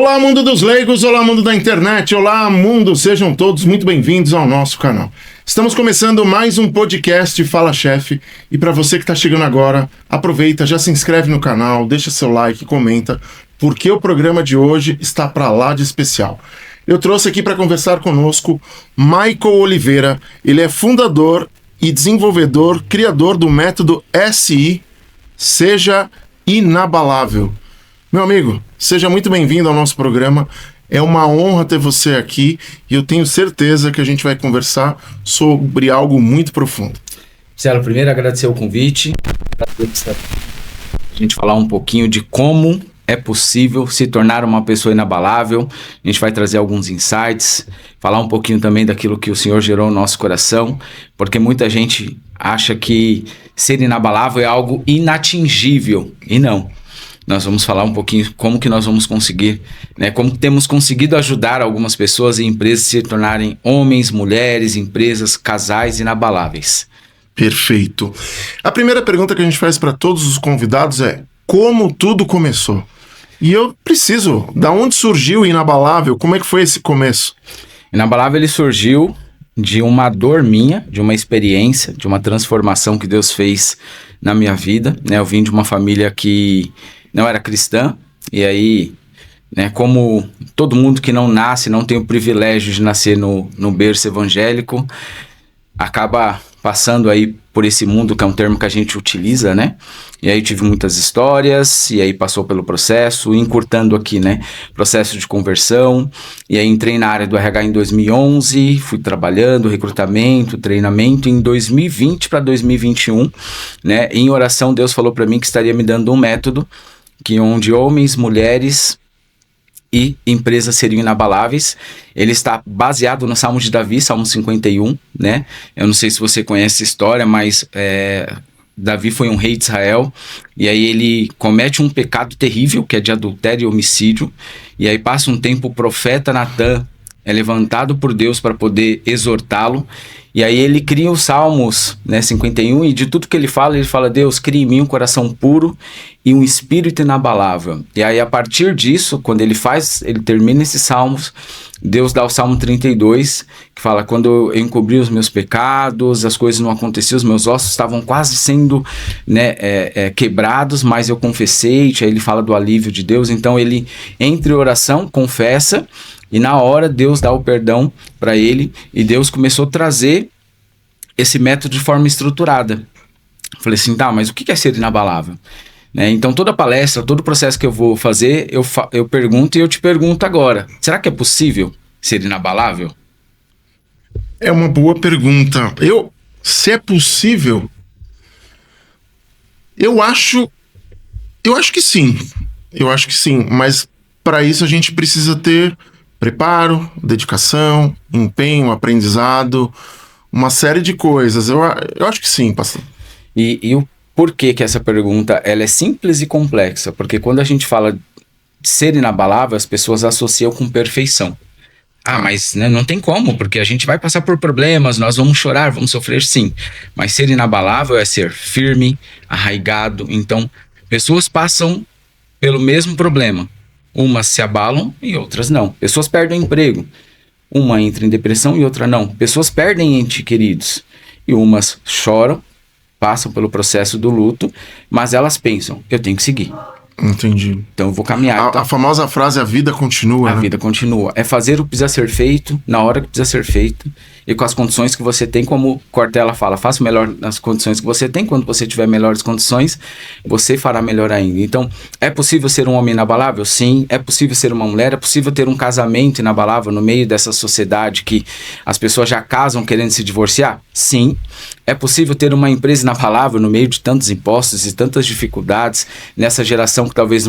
Olá, mundo dos leigos, olá, mundo da internet, olá, mundo, sejam todos muito bem-vindos ao nosso canal. Estamos começando mais um podcast Fala Chefe, e para você que está chegando agora, aproveita, já se inscreve no canal, deixa seu like, comenta, porque o programa de hoje está para lá de especial. Eu trouxe aqui para conversar conosco Michael Oliveira, ele é fundador e desenvolvedor, criador do método SI, Seja Inabalável. Meu amigo, seja muito bem-vindo ao nosso programa. É uma honra ter você aqui e eu tenho certeza que a gente vai conversar sobre algo muito profundo. Marcelo, primeiro agradecer o convite, a gente falar um pouquinho de como é possível se tornar uma pessoa inabalável. A gente vai trazer alguns insights, falar um pouquinho também daquilo que o Senhor gerou no nosso coração, porque muita gente acha que ser inabalável é algo inatingível, e não. Nós vamos falar um pouquinho como que nós vamos conseguir, né? Como temos conseguido ajudar algumas pessoas e empresas a se tornarem homens, mulheres, empresas, casais inabaláveis. Perfeito. A primeira pergunta que a gente faz para todos os convidados é: como tudo começou? E eu preciso, da onde surgiu o Inabalável? Como é que foi esse começo? Inabalável, ele surgiu de uma dor minha, de uma experiência, de uma transformação que Deus fez na minha vida, né? Eu vim de uma família que não era cristã, e aí, né, como todo mundo que não nasce, não tem o privilégio de nascer no berço evangélico, acaba passando aí por esse mundo, que é um termo que a gente utiliza, né? E aí tive muitas histórias, e aí passou pelo processo, encurtando aqui, né? Processo de conversão, e aí entrei na área do RH em 2011, fui trabalhando, recrutamento, treinamento, em 2020 para 2021, né? Em oração, Deus falou para mim que estaria me dando um método, que onde homens, mulheres e empresas seriam inabaláveis. Ele está baseado no Salmo de Davi, Salmo 51, né? Eu não sei se você conhece essa história, mas Davi foi um rei de Israel, e aí ele comete um pecado terrível, que é de adultério e homicídio, e aí passa um tempo, o profeta Natã é levantado por Deus para poder exortá-lo, e aí ele cria os Salmos, né, 51, e de tudo que ele fala: Deus, cria em mim um coração puro e um espírito inabalável. E aí a partir disso, quando ele termina esses Salmos, Deus dá o Salmo 32, que fala: quando eu encobri os meus pecados, as coisas não aconteciam, os meus ossos estavam quase sendo, né, quebrados, mas eu confessei. Aí ele fala do alívio de Deus. Então ele, entre oração, confessa, e na hora Deus dá o perdão para ele, e Deus começou a trazer esse método de forma estruturada. Falei assim: tá, mas o que é ser inabalável? Né? Então toda palestra, todo processo que eu vou fazer, eu pergunto, e eu te pergunto agora: será que é possível ser inabalável? É uma boa pergunta. Se é possível, eu acho que sim. Eu acho que sim, mas para isso a gente precisa ter preparo, dedicação, empenho, aprendizado, uma série de coisas. Eu acho que sim, pastor. E o porquê que essa pergunta ela é simples e complexa? Porque quando a gente fala de ser inabalável, as pessoas associam com perfeição. Mas né, não tem como, porque a gente vai passar por problemas, nós vamos chorar, vamos sofrer, sim. Mas ser inabalável é ser firme, arraigado. Então, pessoas passam pelo mesmo problema. Umas se abalam e outras não. Pessoas perdem o emprego. Uma entra em depressão e outra não. Pessoas perdem entes queridos. E umas choram, passam pelo processo do luto, mas elas pensam: eu tenho que seguir. Entendi. Então eu vou caminhar. A famosa frase: a vida continua. A vida continua. É fazer o que precisa ser feito, na hora que precisa ser feito, e com as condições que você tem. Como Cortella fala: faça o melhor nas condições que você tem. Quando você tiver melhores condições, você fará melhor ainda. Então, é possível ser um homem inabalável? Sim. É possível ser uma mulher? É possível ter um casamento inabalável no meio dessa sociedade que as pessoas já casam querendo se divorciar? Sim. É possível ter uma empresa inabalável no meio de tantos impostos e tantas dificuldades, nessa geração que talvez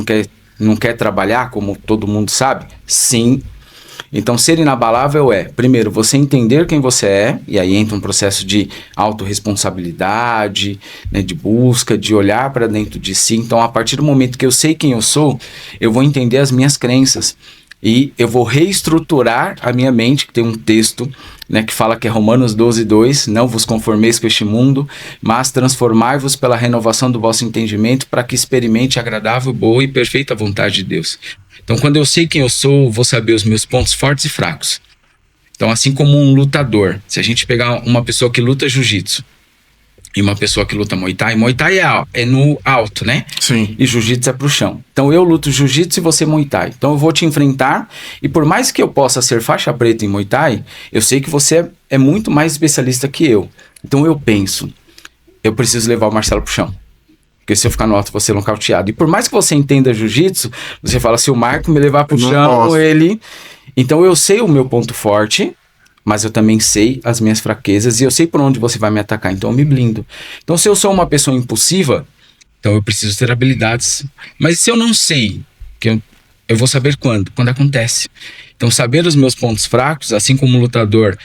não quer trabalhar, como todo mundo sabe? Sim. Então, ser inabalável é, primeiro, você entender quem você é, e aí entra um processo de autorresponsabilidade, né, de busca, de olhar para dentro de si. Então, a partir do momento que eu sei quem eu sou, eu vou entender as minhas crenças. E eu vou reestruturar a minha mente, que tem um texto, né, que fala que é Romanos 12:2, não vos conformeis com este mundo, mas transformai-vos pela renovação do vosso entendimento, para que experimente a agradável, boa e perfeita vontade de Deus. Então, quando eu sei quem eu sou, vou saber os meus pontos fortes e fracos. Então, assim como um lutador, se a gente pegar uma pessoa que luta jiu-jitsu e uma pessoa que luta Muay Thai é no alto, né? Sim. E jiu-jitsu é pro chão. Então, eu luto jiu-jitsu e você Muay Thai. Então, eu vou te enfrentar e por mais que eu possa ser faixa preta em Muay Thai, eu sei que você é muito mais especialista que eu. Então, eu penso, eu preciso levar o Marcelo pro chão. Porque se eu ficar no alto, você nocauteado. E por mais que você entenda jiu-jitsu, você fala, se o Marco me levar pro chão, ele... Então eu sei o meu ponto forte, mas eu também sei as minhas fraquezas e eu sei por onde você vai me atacar, então eu me blindo. Então se eu sou uma pessoa impulsiva, então eu preciso ter habilidades. Mas se eu não sei, que eu vou saber quando acontece. Então saber os meus pontos fracos, assim como o lutador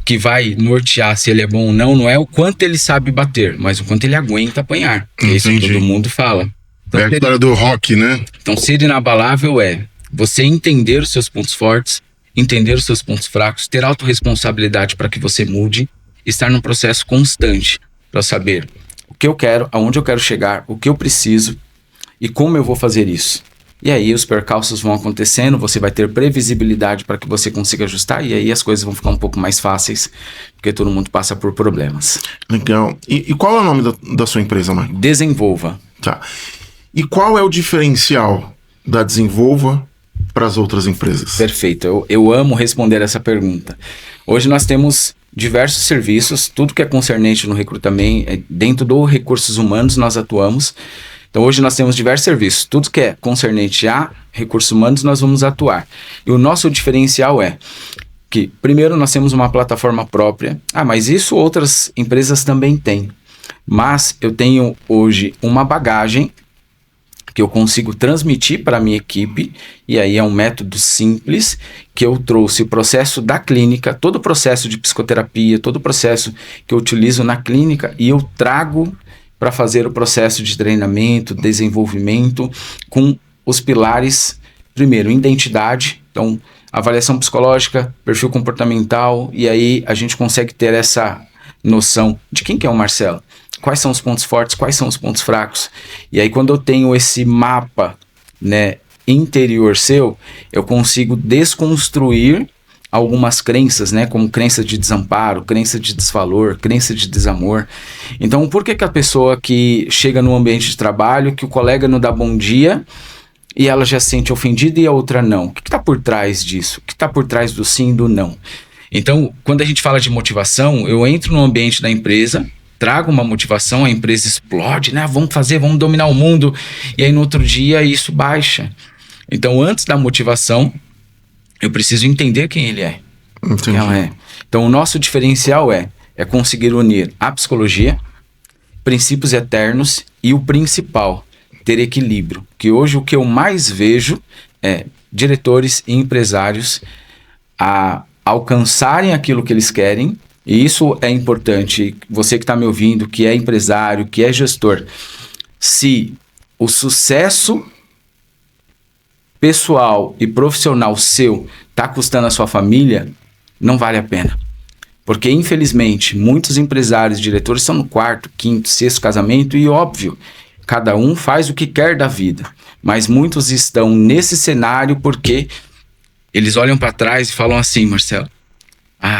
que vai nortear se ele é bom ou não é o quanto ele sabe bater, mas o quanto ele aguenta apanhar. É isso que todo mundo fala. Então, é a história do rock, né? Então ser inabalável é você entender os seus pontos fortes, entender os seus pontos fracos, ter autorresponsabilidade para que você mude, estar num processo constante para saber o que eu quero, aonde eu quero chegar, o que eu preciso e como eu vou fazer isso. E aí os percalços vão acontecendo, você vai ter previsibilidade para que você consiga ajustar e aí as coisas vão ficar um pouco mais fáceis, porque todo mundo passa por problemas. Legal. E qual é o nome da sua empresa, Marco? Desenvolva. Tá. E qual é o diferencial da Desenvolva para as outras empresas? Perfeito, eu amo responder essa pergunta. Hoje nós temos diversos serviços, tudo que é concernente no recrutamento, dentro do recursos humanos nós atuamos. Então hoje nós temos diversos serviços, tudo que é concernente a recursos humanos nós vamos atuar. E o nosso diferencial é que, primeiro, nós temos uma plataforma própria. Mas isso outras empresas também têm. Mas eu tenho hoje uma bagagem que eu consigo transmitir para a minha equipe, e aí é um método simples, que eu trouxe o processo da clínica, todo o processo de psicoterapia, todo o processo que eu utilizo na clínica, e eu trago para fazer o processo de treinamento, desenvolvimento, com os pilares, primeiro, identidade, então, avaliação psicológica, perfil comportamental, e aí a gente consegue ter essa noção de quem que é o Marcelo. Quais são os pontos fortes, quais são os pontos fracos. E aí quando eu tenho esse mapa, né, interior seu, eu consigo desconstruir algumas crenças, né, como crença de desamparo, crença de desvalor, crença de desamor. Então por que a pessoa que chega no ambiente de trabalho, que o colega não dá bom dia e ela já se sente ofendida e a outra não? O que está por trás disso? O que está por trás do sim e do não? Então quando a gente fala de motivação, eu entro no ambiente da empresa, trago uma motivação, a empresa explode, né? Vamos fazer, vamos dominar o mundo. E aí no outro dia isso baixa. Então antes da motivação, eu preciso entender quem ele é. Entendi. Ela é. Então o nosso diferencial é conseguir unir a psicologia, princípios eternos e o principal, ter equilíbrio. Que hoje o que eu mais vejo é diretores e empresários a alcançarem aquilo que eles querem. E isso é importante, você que está me ouvindo, que é empresário, que é gestor, se o sucesso pessoal e profissional seu está custando a sua família, não vale a pena. Porque infelizmente muitos empresários e diretores estão no quarto, quinto, sexto casamento e óbvio, cada um faz o que quer da vida. Mas muitos estão nesse cenário porque eles olham para trás e falam assim, Marcelo,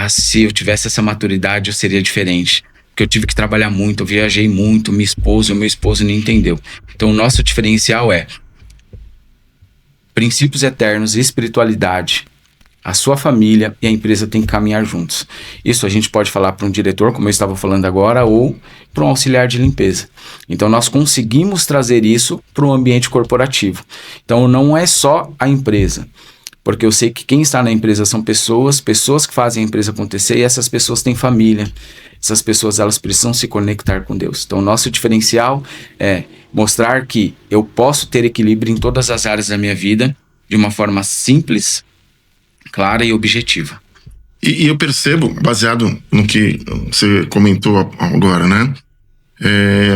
se eu tivesse essa maturidade eu seria diferente, porque eu tive que trabalhar muito, eu viajei muito, meu esposo não entendeu. Então o nosso diferencial é princípios eternos, espiritualidade, a sua família e a empresa tem que caminhar juntos. Isso a gente pode falar para um diretor, como eu estava falando agora, ou para um auxiliar de limpeza. Então nós conseguimos trazer isso para o ambiente corporativo. Então não é só a empresa, porque eu sei que quem está na empresa são pessoas que fazem a empresa acontecer e essas pessoas têm família. Essas pessoas elas precisam se conectar com Deus. Então o nosso diferencial é mostrar que eu posso ter equilíbrio em todas as áreas da minha vida de uma forma simples, clara e objetiva. E eu percebo, baseado no que você comentou agora, né?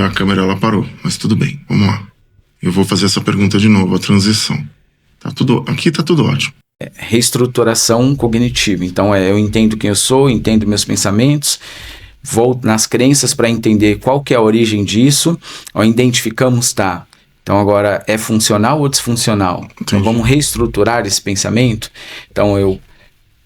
A câmera ela parou, mas tudo bem, vamos lá. Eu vou fazer essa pergunta de novo, a transição. Aqui tá tudo ótimo. Reestruturação cognitiva. Então eu entendo quem eu sou, entendo meus pensamentos, vou nas crenças para entender qual que é a origem disso. Identificamos, Então agora é funcional ou disfuncional? Então vamos reestruturar esse pensamento. Então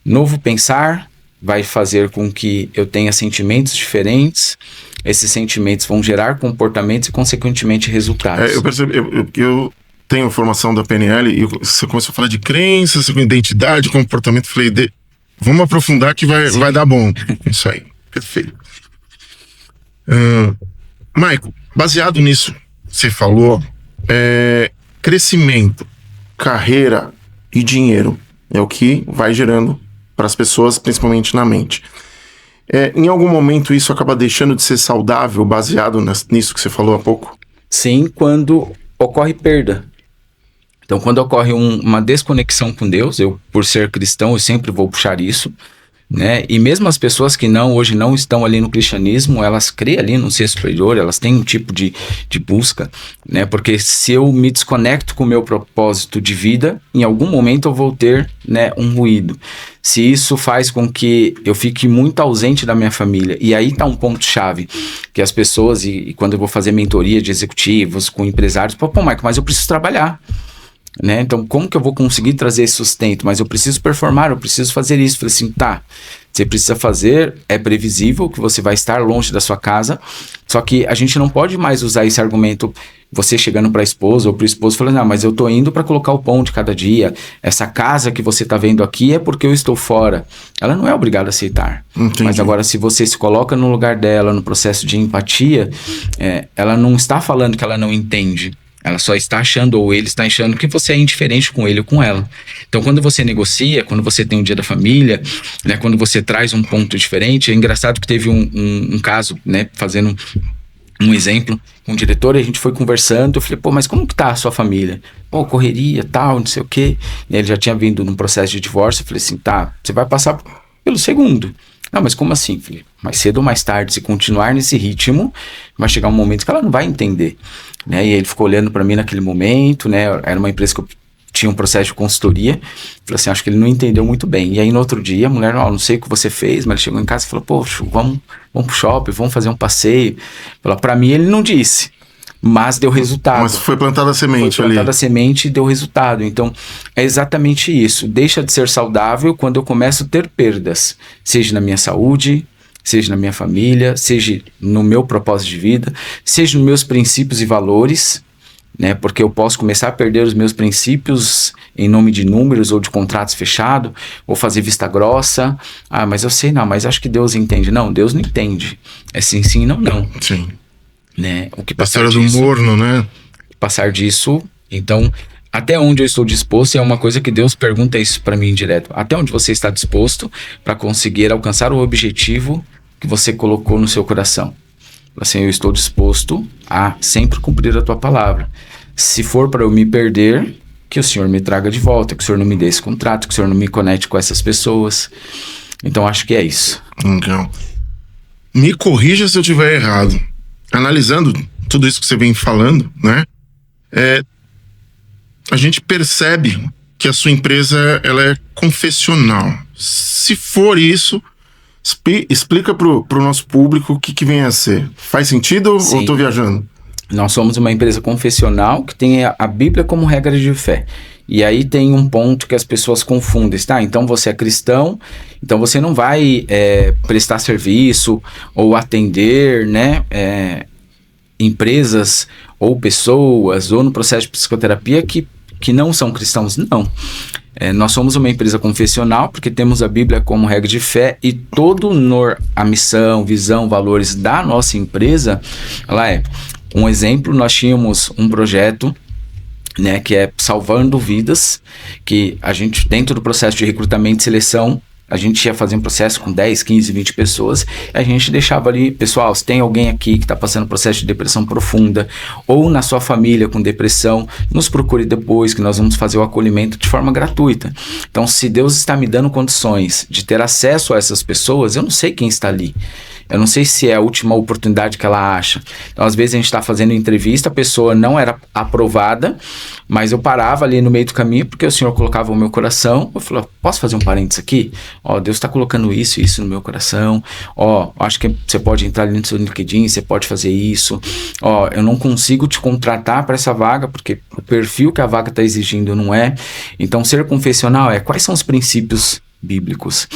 novo pensar vai fazer com que eu tenha sentimentos diferentes. Esses sentimentos vão gerar comportamentos e consequentemente resultados. Eu percebo, eu tenho formação da PNL e você começou a falar de crenças, identidade, comportamento. Falei, vamos aprofundar que vai dar bom. Isso aí, perfeito. Maico, baseado nisso que você falou, crescimento, carreira e dinheiro é o que vai gerando para as pessoas, principalmente na mente. Em algum momento isso acaba deixando de ser saudável, baseado nisso que você falou há pouco? Sim, quando ocorre perda. Então, quando ocorre uma desconexão com Deus, eu, por ser cristão, eu sempre vou puxar isso, né? E mesmo as pessoas que hoje não estão ali no cristianismo, elas creem ali no ser superior, elas têm um tipo de busca, né? Porque se eu me desconecto com o meu propósito de vida, em algum momento eu vou ter, né, um ruído. Se isso faz com que eu fique muito ausente da minha família, e aí tá um ponto-chave, que as pessoas, e quando eu vou fazer mentoria de executivos com empresários, pô, Maico, mas eu preciso trabalhar. Né? Então, como que eu vou conseguir trazer esse sustento? Mas eu preciso performar, eu preciso fazer isso. Falei assim, tá, você precisa fazer, é previsível que você vai estar longe da sua casa, só que a gente não pode mais usar esse argumento, você chegando para a esposa ou para o esposo falando, não, mas eu tô indo para colocar o pão de cada dia, essa casa que você tá vendo aqui é porque eu estou fora. Ela não é obrigada a aceitar. Entendi. Mas agora, se você se coloca no lugar dela, no processo de empatia, ela não está falando que ela não entende. Ela só está achando, ou ele está achando, que você é indiferente com ele ou com ela. Então, quando você negocia, quando você tem um dia da família, né, quando você traz um ponto diferente, é engraçado que teve um caso, né, fazendo um exemplo, com o diretor, e a gente foi conversando, eu falei, pô, mas como que tá a sua família? Pô, correria, tal, não sei o quê. E ele já tinha vindo num processo de divórcio, eu falei assim, tá, você vai passar pelo segundo. Não, mas como assim, filho? Mais cedo ou mais tarde, se continuar nesse ritmo, vai chegar um momento que ela não vai entender, né? E ele ficou olhando para mim naquele momento, né? Era uma empresa que eu tinha um processo de consultoria. Falei assim, acho que ele não entendeu muito bem. E aí no outro dia, a mulher, não sei o que você fez, mas ele chegou em casa e falou, poxa, vamos pro shopping, vamos fazer um passeio. Para mim ele não disse, mas deu resultado. Mas foi plantada a semente ali. Foi plantada a semente e deu resultado. Então, é exatamente isso. Deixa de ser saudável quando eu começo a ter perdas. Seja na minha saúde, seja na minha família, seja no meu propósito de vida, seja nos meus princípios e valores, né? Porque eu posso começar a perder os meus princípios em nome de números ou de contratos fechados, ou fazer vista grossa. Ah, mas eu sei, não, mas acho que Deus entende. Não, Deus não entende. É sim, sim, não, não. Sim. Né? O que a história do morno, né? Passar disso, então, até onde eu estou disposto, é uma coisa que Deus pergunta isso para mim direto. Até onde você está disposto para conseguir alcançar o objetivo que você colocou no seu coração? Assim, eu estou disposto a sempre cumprir a tua palavra. Se for para eu me perder, que o Senhor me traga de volta, que o Senhor não me dê esse contrato, que o Senhor não me conecte com essas pessoas. Então, acho que é isso. Então, me corrija se eu estiver errado. Analisando tudo isso que você vem falando, né? A gente percebe que a sua empresa ela é confessional. Se for isso, explica pro nosso público o que vem a ser. Faz sentido? Sim. Ou estou viajando? Nós somos uma empresa confessional que tem a Bíblia como regra de fé. E aí tem um ponto que as pessoas confundem, tá? Então você é cristão, então você não vai prestar serviço ou atender, né, empresas ou pessoas ou no processo de psicoterapia que não são cristãos, não. Nós somos uma empresa confessional porque temos a Bíblia como regra de fé e a missão, visão, valores da nossa empresa, ela é. Um exemplo, nós tínhamos um projeto, né, que é Salvando Vidas, que a gente, dentro do processo de recrutamento e seleção, a gente ia fazer um processo com 10, 15, 20 pessoas, e a gente deixava ali, pessoal, se tem alguém aqui que está passando processo de depressão profunda, ou na sua família com depressão, nos procure depois, que nós vamos fazer o acolhimento de forma gratuita. Então, se Deus está me dando condições de ter acesso a essas pessoas, eu não sei quem está ali. Eu não sei se é a última oportunidade que ela acha. Então, às vezes a gente está fazendo entrevista, a pessoa não era aprovada, mas eu parava ali no meio do caminho, porque o Senhor colocava o meu coração. Eu falei, posso fazer um parênteses aqui? Ó, Deus está colocando isso e isso no meu coração. Ó, acho que você pode entrar ali no seu LinkedIn, você pode fazer isso. Ó, eu não consigo te contratar para essa vaga, porque o perfil que a vaga está exigindo não é. Então, ser confessional quais são os princípios bíblicos?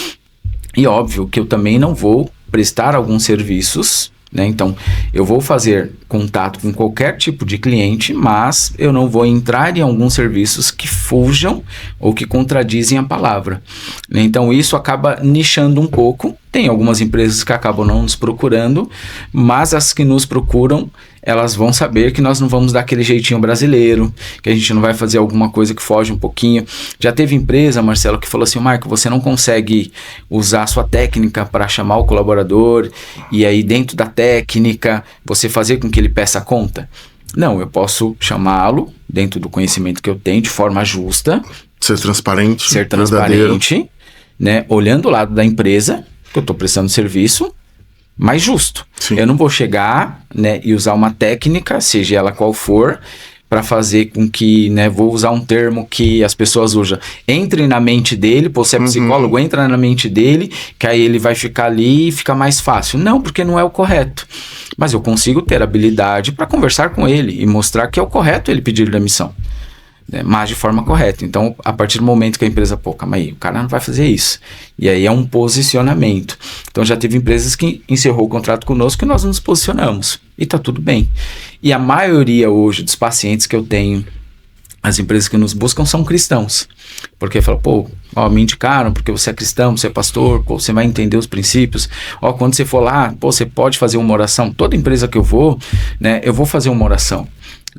E óbvio que eu também não vou prestar alguns serviços, né? Então, eu vou fazer contato com qualquer tipo de cliente, mas eu não vou entrar em alguns serviços que fujam ou que contradizem a palavra, né? Então, isso acaba nichando um pouco. Tem algumas empresas que acabam não nos procurando, mas as que nos procuram, elas vão saber que nós não vamos dar aquele jeitinho brasileiro, que a gente não vai fazer alguma coisa que foge um pouquinho. Já teve empresa, Marcelo, que falou assim, Marco, você não consegue usar a sua técnica para chamar o colaborador e aí dentro da técnica você fazer com que ele peça conta? Não, eu posso chamá-lo dentro do conhecimento que eu tenho de forma justa. Ser transparente. Né? Olhando o lado da empresa, que eu estou prestando serviço, mais justo. Sim. Eu não vou chegar, né, e usar uma técnica, seja ela qual for, para fazer com que, né, vou usar um termo que as pessoas usam, entre na mente dele, você é psicólogo, entra na mente dele, que aí ele vai ficar ali e fica mais fácil. Não, porque não é o correto. Mas eu consigo ter habilidade para conversar com ele e mostrar que é o correto ele pedir demissão, né, mas de forma correta. Então, a partir do momento que a empresa, calma aí, o cara não vai fazer isso. E aí é um posicionamento. Então, já teve empresas que encerrou o contrato conosco e nós nos posicionamos. E tá tudo bem. E a maioria hoje dos pacientes que eu tenho, as empresas que nos buscam são cristãos. Porque falam, me indicaram porque você é cristão, você é pastor, você vai entender os princípios. Quando você for lá, você pode fazer uma oração. Toda empresa que eu vou, né, eu vou fazer uma oração,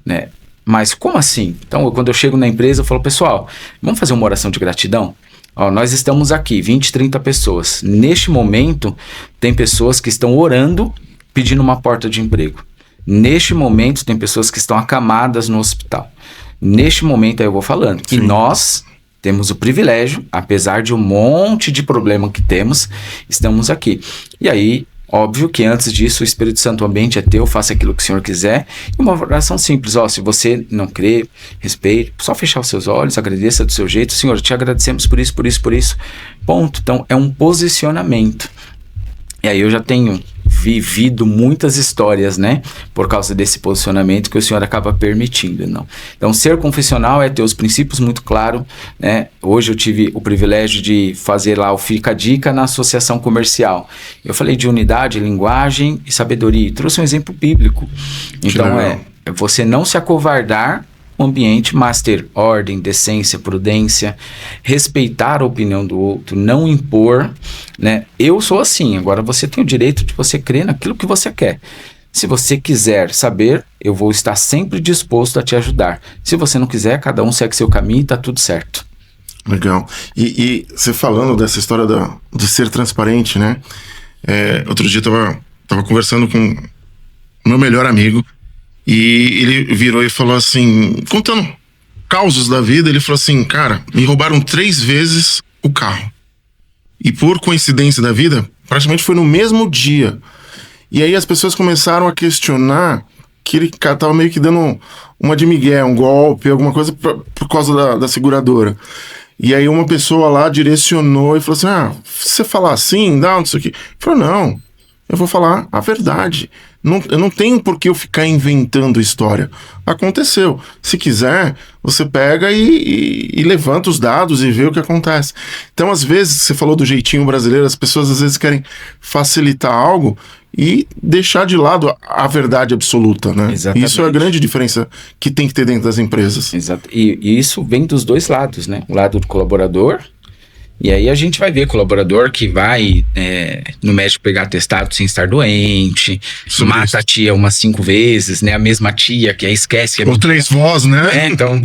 né? Mas como assim? Então, quando eu chego na empresa, eu falo, pessoal, vamos fazer uma oração de gratidão? Nós estamos aqui, 20, 30 pessoas. Neste momento, tem pessoas que estão orando, pedindo uma porta de emprego. Neste momento, tem pessoas que estão acamadas no hospital. Neste momento, aí eu vou falando. Sim. E nós temos o privilégio, apesar de um monte de problema que temos, estamos aqui. E aí, óbvio que antes disso o Espírito Santo, o ambiente é teu, faça aquilo que o Senhor quiser. E uma oração simples, se você não crê, respeite, só fechar os seus olhos, agradeça do seu jeito. Senhor, te agradecemos por isso, por isso, por isso. Ponto. Então, é um posicionamento. E aí eu já tenho vivido muitas histórias, né? Por causa desse posicionamento que o Senhor acaba permitindo, não? Então, ser confessional é ter os princípios muito claros, né? Hoje eu tive o privilégio de fazer lá o Fica a Dica na associação comercial. Eu falei de unidade, linguagem e sabedoria. Trouxe um exemplo bíblico. Então, é você não se acovardar o ambiente, mas ter ordem, decência, prudência, respeitar a opinião do outro, não impor, né? Eu sou assim, agora você tem o direito de você crer naquilo que você quer. Se você quiser saber, eu vou estar sempre disposto a te ajudar. Se você não quiser, cada um segue seu caminho e tá tudo certo. Legal. E você falando dessa história de ser transparente, né? Outro dia eu tava conversando com o meu melhor amigo, e ele virou e falou assim, contando causos da vida, ele falou assim, cara, me roubaram 3 vezes o carro. E por coincidência da vida, praticamente foi no mesmo dia. E aí as pessoas começaram a questionar que ele tava meio que dando uma de migué, um golpe, alguma coisa por causa da seguradora. E aí uma pessoa lá direcionou e falou assim, se você falar assim, dá isso aqui. Ele falou, não, eu vou falar a verdade. Eu não tenho por que eu ficar inventando história. Aconteceu. Se quiser, você pega e levanta os dados e vê o que acontece. Então, às vezes, você falou do jeitinho brasileiro, as pessoas às vezes querem facilitar algo e deixar de lado a verdade absoluta, né? Exatamente. Isso é a grande diferença que tem que ter dentro das empresas. Exato. E isso vem dos dois lados, né? O lado do colaborador. E aí a gente vai ver colaborador que vai no médico pegar atestado sem estar doente, mata a tia umas 5 vezes, né? A mesma tia que aí esquece. Ou 3 vozes, né? Então,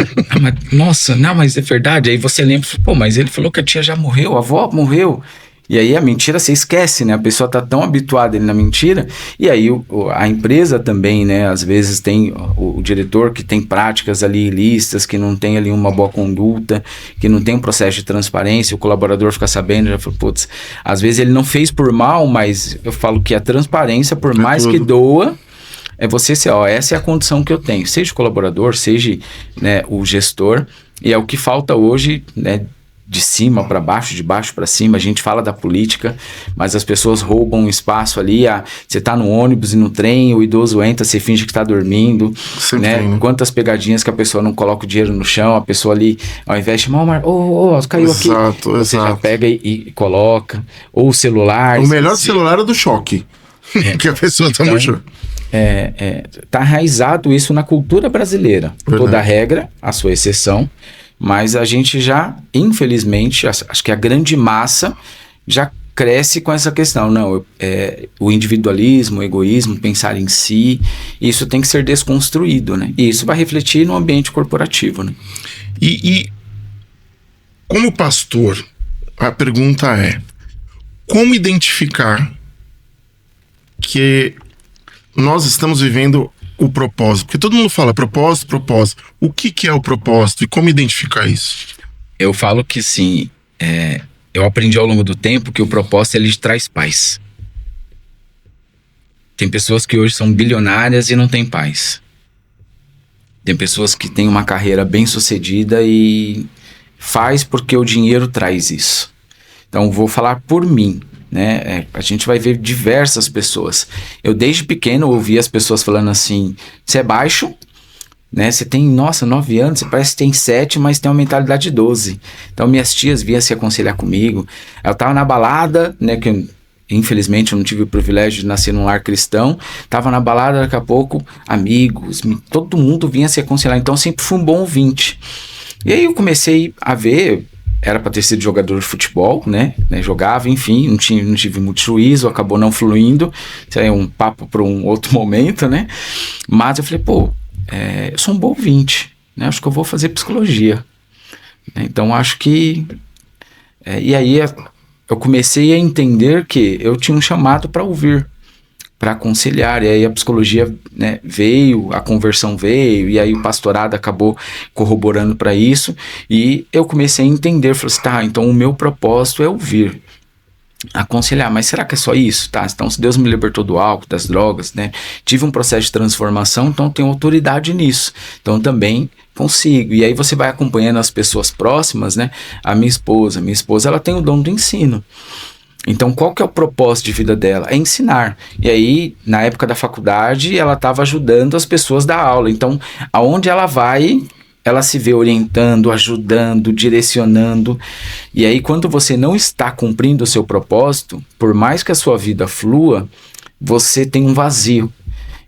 nossa, não, mas é verdade. Aí você lembra, mas ele falou que a tia já morreu, a avó morreu. E aí a mentira você esquece, né? A pessoa tá tão habituada ali na mentira. E aí a empresa também, né? Às vezes tem o diretor que tem práticas ali ilícitas, que não tem ali uma boa conduta, que não tem um processo de transparência, o colaborador fica sabendo, já fala, putz, às vezes ele não fez por mal, mas eu falo que a transparência, por mais que doa, é você ser, ó, essa é a condição que eu tenho. Seja o colaborador, seja, né, o gestor. E é o que falta hoje, né? De cima para baixo, de baixo para cima, a gente fala da política, mas as pessoas roubam espaço ali, você tá no ônibus e no trem, o idoso entra, você finge que tá dormindo, né? Quantas pegadinhas que a pessoa não coloca o dinheiro no chão, a pessoa ali, ao invés de chamar, caiu aqui, você já pega e coloca, ou o celular. O melhor celular é do choque, que a pessoa tá mostrando. Tá enraizado isso na cultura brasileira. Verdade. Toda regra, a sua exceção. Mas a gente já, infelizmente, acho que a grande massa já cresce com essa questão. Não, o individualismo, o egoísmo, pensar em si, isso tem que ser desconstruído, né? E isso vai refletir no ambiente corporativo, né? E como pastor, a pergunta é, como identificar que nós estamos vivendo o propósito? Porque todo mundo fala propósito. O que é o propósito e como identificar isso? Eu falo que sim, eu aprendi ao longo do tempo que o propósito ele traz paz. Tem pessoas que hoje são bilionárias e não têm paz. Tem pessoas que têm uma carreira bem sucedida e faz porque o dinheiro traz isso. Então vou falar por mim. Né? A gente vai ver diversas pessoas. Eu desde pequeno ouvi as pessoas falando assim, você é baixo, né? Você tem, 9 anos, você parece que tem 7, mas tem uma mentalidade de 12. Então minhas tias vinham se aconselhar comigo. Eu tava na balada, né? Que infelizmente eu não tive o privilégio de nascer num lar cristão. Tava na balada, daqui a pouco, amigos, todo mundo vinha se aconselhar. Então eu sempre fui um bom ouvinte. E aí eu comecei a ver... Era para ter sido jogador de futebol, né? Jogava, enfim, não tive muito juízo, acabou não fluindo. Isso aí é um papo para um outro momento, né? Mas eu falei, eu sou um bom ouvinte, né? Acho que eu vou fazer psicologia. Então, acho que... e aí, eu comecei a entender que eu tinha um chamado para ouvir, para aconselhar, e aí a psicologia, né, veio, a conversão veio, e aí o pastorado acabou corroborando para isso, e eu comecei a entender, falei assim, então o meu propósito é ouvir, aconselhar, mas será que é só isso? Então se Deus me libertou do álcool, das drogas, né, tive um processo de transformação, então tenho autoridade nisso, então também consigo, e aí você vai acompanhando as pessoas próximas, né, a minha esposa ela tem o dom do ensino. Então, qual que é o propósito de vida dela? É ensinar. E aí, na época da faculdade, ela estava ajudando as pessoas da aula. Então, aonde ela vai, ela se vê orientando, ajudando, direcionando. E aí, quando você não está cumprindo o seu propósito, por mais que a sua vida flua, você tem um vazio.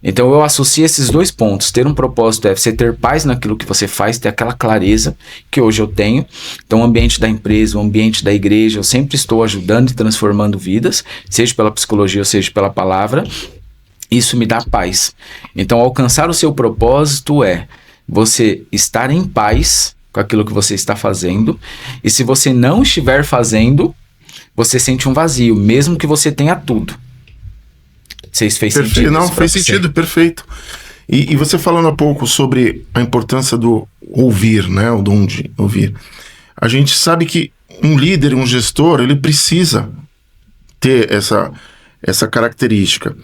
Então eu associo esses dois pontos. Ter um propósito é você ter paz naquilo que você faz, ter aquela clareza que hoje eu tenho. Então o ambiente da empresa, o ambiente da igreja, eu sempre estou ajudando e transformando vidas, seja pela psicologia ou seja pela palavra. Isso me dá paz. Então alcançar o seu propósito é você estar em paz com aquilo que você está fazendo. E se você não estiver fazendo, você sente um vazio, mesmo que você tenha tudo. Fez sentido? Não, fez sentido, perfeito. E você falando há pouco sobre a importância do ouvir, né? O dom de ouvir. A gente sabe que um líder, um gestor, ele precisa ter essa característica.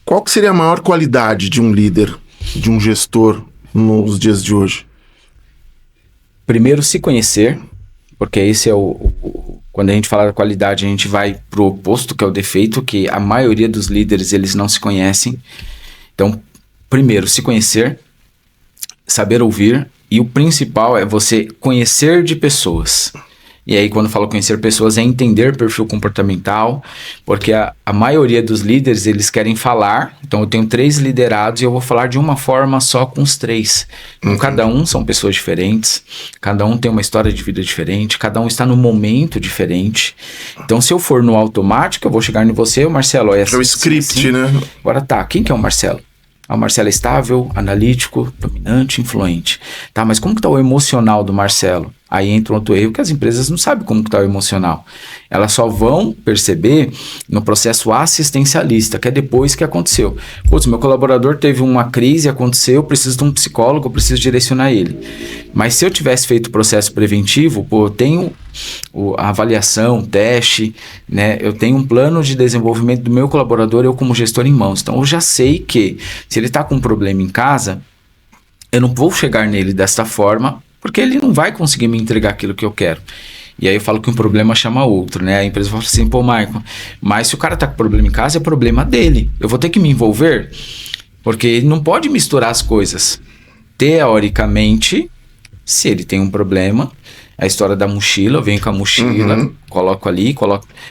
Qual que seria a maior qualidade de um líder, de um gestor nos dias de hoje? Primeiro, se conhecer, porque esse é quando a gente fala da qualidade, a gente vai pro oposto, que é o defeito, que a maioria dos líderes, eles não se conhecem. Então, primeiro, se conhecer, saber ouvir, e o principal é você conhecer de pessoas. E aí, quando eu falo conhecer pessoas, é entender perfil comportamental, porque a maioria dos líderes, eles querem falar. Então, eu tenho 3 liderados e eu vou falar de uma forma só com os 3. Então, cada um são pessoas diferentes, cada um tem uma história de vida diferente, cada um está num momento diferente. Então, se eu for no automático, eu vou chegar em você, o Marcelo, é o script, assim. Né? Agora quem que é o Marcelo? O Marcelo é estável, analítico, dominante, influente. Mas como que tá o emocional do Marcelo? Aí entra outro erro que as empresas não sabem como que está o emocional. Elas só vão perceber no processo assistencialista, que é depois que aconteceu. Putz, meu colaborador teve uma crise, aconteceu, eu preciso de um psicólogo, eu preciso direcionar ele. Mas se eu tivesse feito o processo preventivo, eu tenho a avaliação, teste, né? Eu tenho um plano de desenvolvimento do meu colaborador, eu como gestor em mãos. Então eu já sei que se ele está com um problema em casa, eu não vou chegar nele desta forma, porque ele não vai conseguir me entregar aquilo que eu quero. E aí eu falo que um problema chama outro, né? A empresa fala assim, pô, Maicon, mas se o cara tá com problema em casa, é problema dele. Eu vou ter que me envolver? Porque ele não pode misturar as coisas. Teoricamente, se ele tem um problema, a história da mochila, eu venho com a mochila, coloco ali,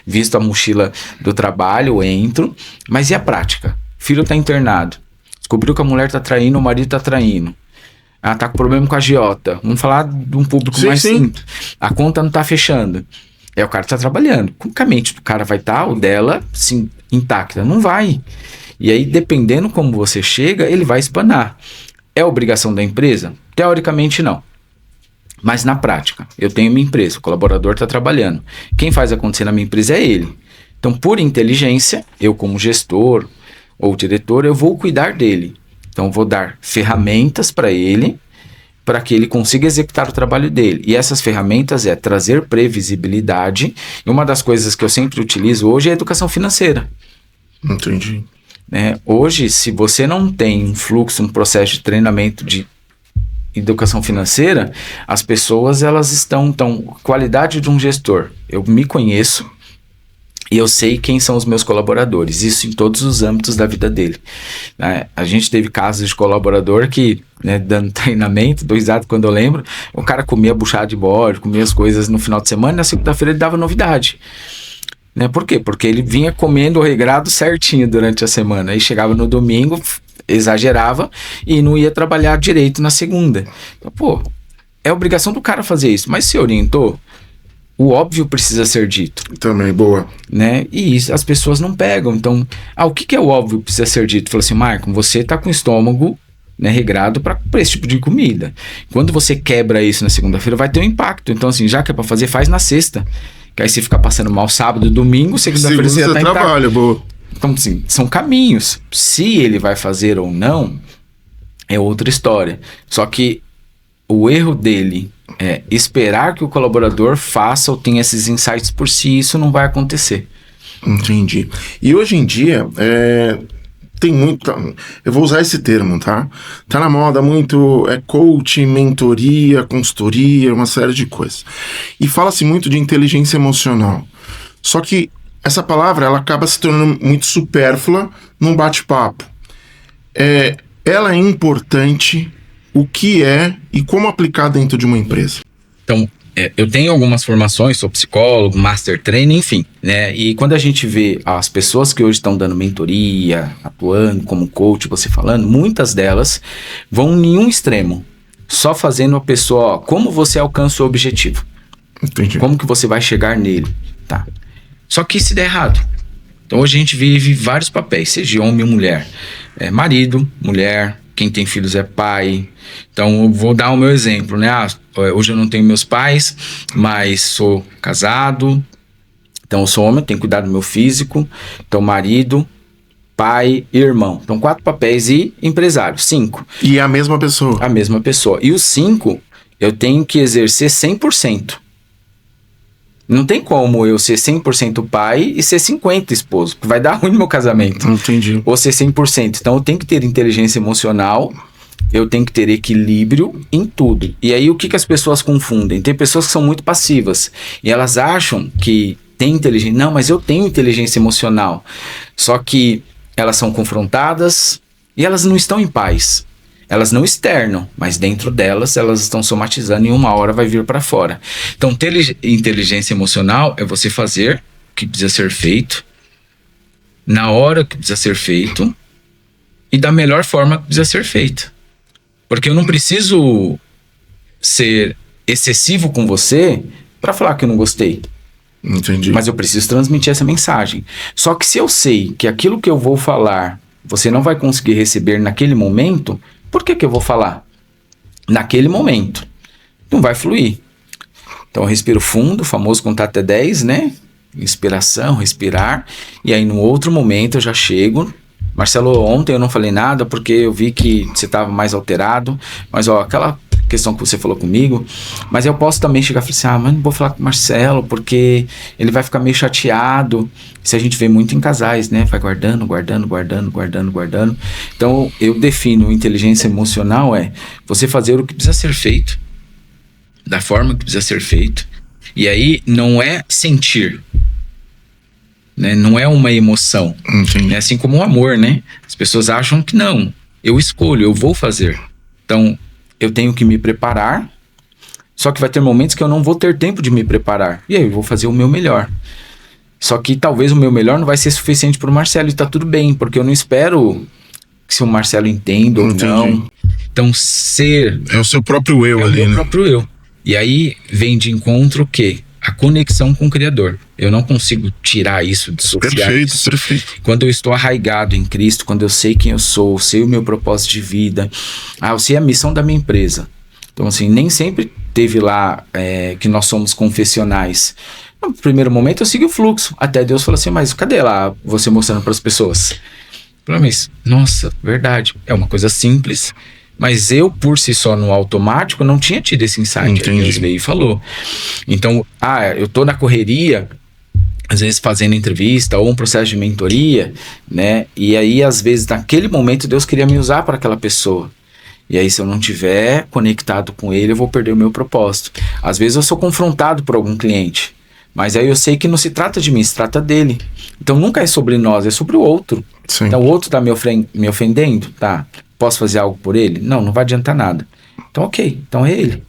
visto a mochila do trabalho, entro. Mas e a prática? Filho tá internado. Descobriu que a mulher tá traindo, o marido tá traindo. Ah, tá com problema com a agiota. Vamos falar de um público mais simples. A conta não tá fechando. É, o cara tá trabalhando. Como que a mente do cara vai estar, o dela, sim, intacta? Não vai. E aí, dependendo como você chega, ele vai espanar. É obrigação da empresa? Teoricamente, não. Mas na prática, eu tenho minha empresa, o colaborador tá trabalhando. Quem faz acontecer na minha empresa é ele. Então, por inteligência, eu como gestor ou diretor, eu vou cuidar dele. Então, vou dar ferramentas para ele, para que ele consiga executar o trabalho dele. E essas ferramentas é trazer previsibilidade. E uma das coisas que eu sempre utilizo hoje é a educação financeira. Entendi. Hoje, se você não tem um fluxo, um processo de treinamento de educação financeira, as pessoas elas estão... Então, qualidade de um gestor. Eu me conheço. E eu sei quem são os meus colaboradores, isso em todos os âmbitos da vida dele. A gente teve casos de colaborador que, dando treinamento, do exato quando eu lembro, o cara comia buchada de bode, comia as coisas no final de semana, e na segunda-feira ele dava novidade. Por quê? Porque ele vinha comendo o regrado certinho durante a semana, aí chegava no domingo, exagerava e não ia trabalhar direito na segunda. Então, é obrigação do cara fazer isso, mas se orientou, o óbvio precisa ser dito. Também, boa. E isso as pessoas não pegam. Então, o que é o óbvio que precisa ser dito? Fala assim, Maicon, você tá com o estômago regrado para esse tipo de comida. Quando você quebra isso na segunda-feira, vai ter um impacto. Então, assim, já que é para fazer, faz na sexta. Que aí você fica passando mal sábado, domingo, segunda-feira você já tá trabalho, boa. Então, assim, são caminhos. Se ele vai fazer ou não, é outra história. Só que o erro dele é esperar que o colaborador faça ou tenha esses insights por si, isso não vai acontecer. Entendi. E hoje em dia, tem muito... Eu vou usar esse termo, tá? Tá na moda muito coaching, mentoria, consultoria, uma série de coisas. E fala-se muito de inteligência emocional. Só que essa palavra, ela acaba se tornando muito supérflua num bate-papo. Ela é importante... O que é e como aplicar dentro de uma empresa? Então, eu tenho algumas formações, sou psicólogo, master trainer, enfim, E quando a gente vê as pessoas que hoje estão dando mentoria, atuando como coach, você falando, muitas delas vão em um extremo, só fazendo a pessoa, como você alcança o objetivo. Entendi. Como que você vai chegar nele, tá? Só que isso dá errado. Então, hoje a gente vive vários papéis, seja homem ou mulher, marido, mulher, quem tem filhos é pai. Então, eu vou dar o meu exemplo, hoje eu não tenho meus pais, mas sou casado. Então, eu sou homem, tenho que cuidar do meu físico. Então, marido, pai e irmão. Então, 4 papéis e empresário, 5. E é a mesma pessoa? A mesma pessoa. E os 5, eu tenho que exercer 100%. Não tem como eu ser 100% pai e ser 50% esposo, porque vai dar ruim no meu casamento. Entendi. Ou ser 100%. Então eu tenho que ter inteligência emocional, eu tenho que ter equilíbrio em tudo. E aí o que as pessoas confundem? Tem pessoas que são muito passivas e elas acham que tem inteligência. Não, mas eu tenho inteligência emocional. Só que elas são confrontadas e elas não estão em paz. Elas não externam, mas dentro delas, elas estão somatizando e uma hora vai vir para fora. Então, ter inteligência emocional é você fazer o que precisa ser feito, na hora que precisa ser feito e da melhor forma que precisa ser feito. Porque eu não preciso ser excessivo com você para falar que eu não gostei. Entendi. Mas eu preciso transmitir essa mensagem. Só que se eu sei que aquilo que eu vou falar, você não vai conseguir receber naquele momento... Por que eu vou falar? Naquele momento. Não vai fluir. Então eu respiro fundo, o famoso contar até 10, né? Inspiração, respirar. E aí no outro momento eu já chego. Marcelo, ontem eu não falei nada porque eu vi que você estava mais alterado. Mas ó, aquela questão que você falou comigo, mas eu posso também chegar e falar assim, mas não vou falar com o Marcelo porque ele vai ficar meio chateado. Isso a gente vê muito em casais, né? Vai guardando. Então eu defino inteligência emocional você fazer o que precisa ser feito, da forma que precisa ser feito. E aí não é sentir, né? Não é uma emoção. É assim como o amor, né? As pessoas acham que não, eu escolho, eu vou fazer. Então eu tenho que me preparar, só que vai ter momentos que eu não vou ter tempo de me preparar. E aí eu vou fazer o meu melhor. Só que talvez o meu melhor não vai ser suficiente para o Marcelo, e tá tudo bem, porque eu não espero que se o Marcelo entenda ou não. Então ser... É o seu próprio eu ali, né? É o meu próprio eu. E aí vem de encontro o quê? A conexão com o Criador. Eu não consigo tirar isso, dissociar isso. Perfeito. Quando eu estou arraigado em Cristo, quando eu sei quem eu sou, sei o meu propósito de vida, eu sei a missão da minha empresa. Então assim, nem sempre teve lá que nós somos confessionais. No primeiro momento eu segui o fluxo, até Deus falou assim, mas cadê lá você mostrando para as pessoas? Mas, nossa, verdade, é uma coisa simples. Mas eu, por si só, no automático, não tinha tido esse insight. Deus veio e falou. Então, eu tô na correria, às vezes fazendo entrevista ou um processo de mentoria, né? E aí, às vezes, naquele momento, Deus queria me usar para aquela pessoa. E aí, se eu não tiver conectado com ele, eu vou perder o meu propósito. Às vezes, eu sou confrontado por algum cliente. Mas aí eu sei que não se trata de mim, se trata dele. Então, nunca é sobre nós, é sobre o outro. Sim. Então, o outro tá me ofendendo? Tá. Posso fazer algo por ele? Não vai adiantar nada. Então, ok. Então é ele.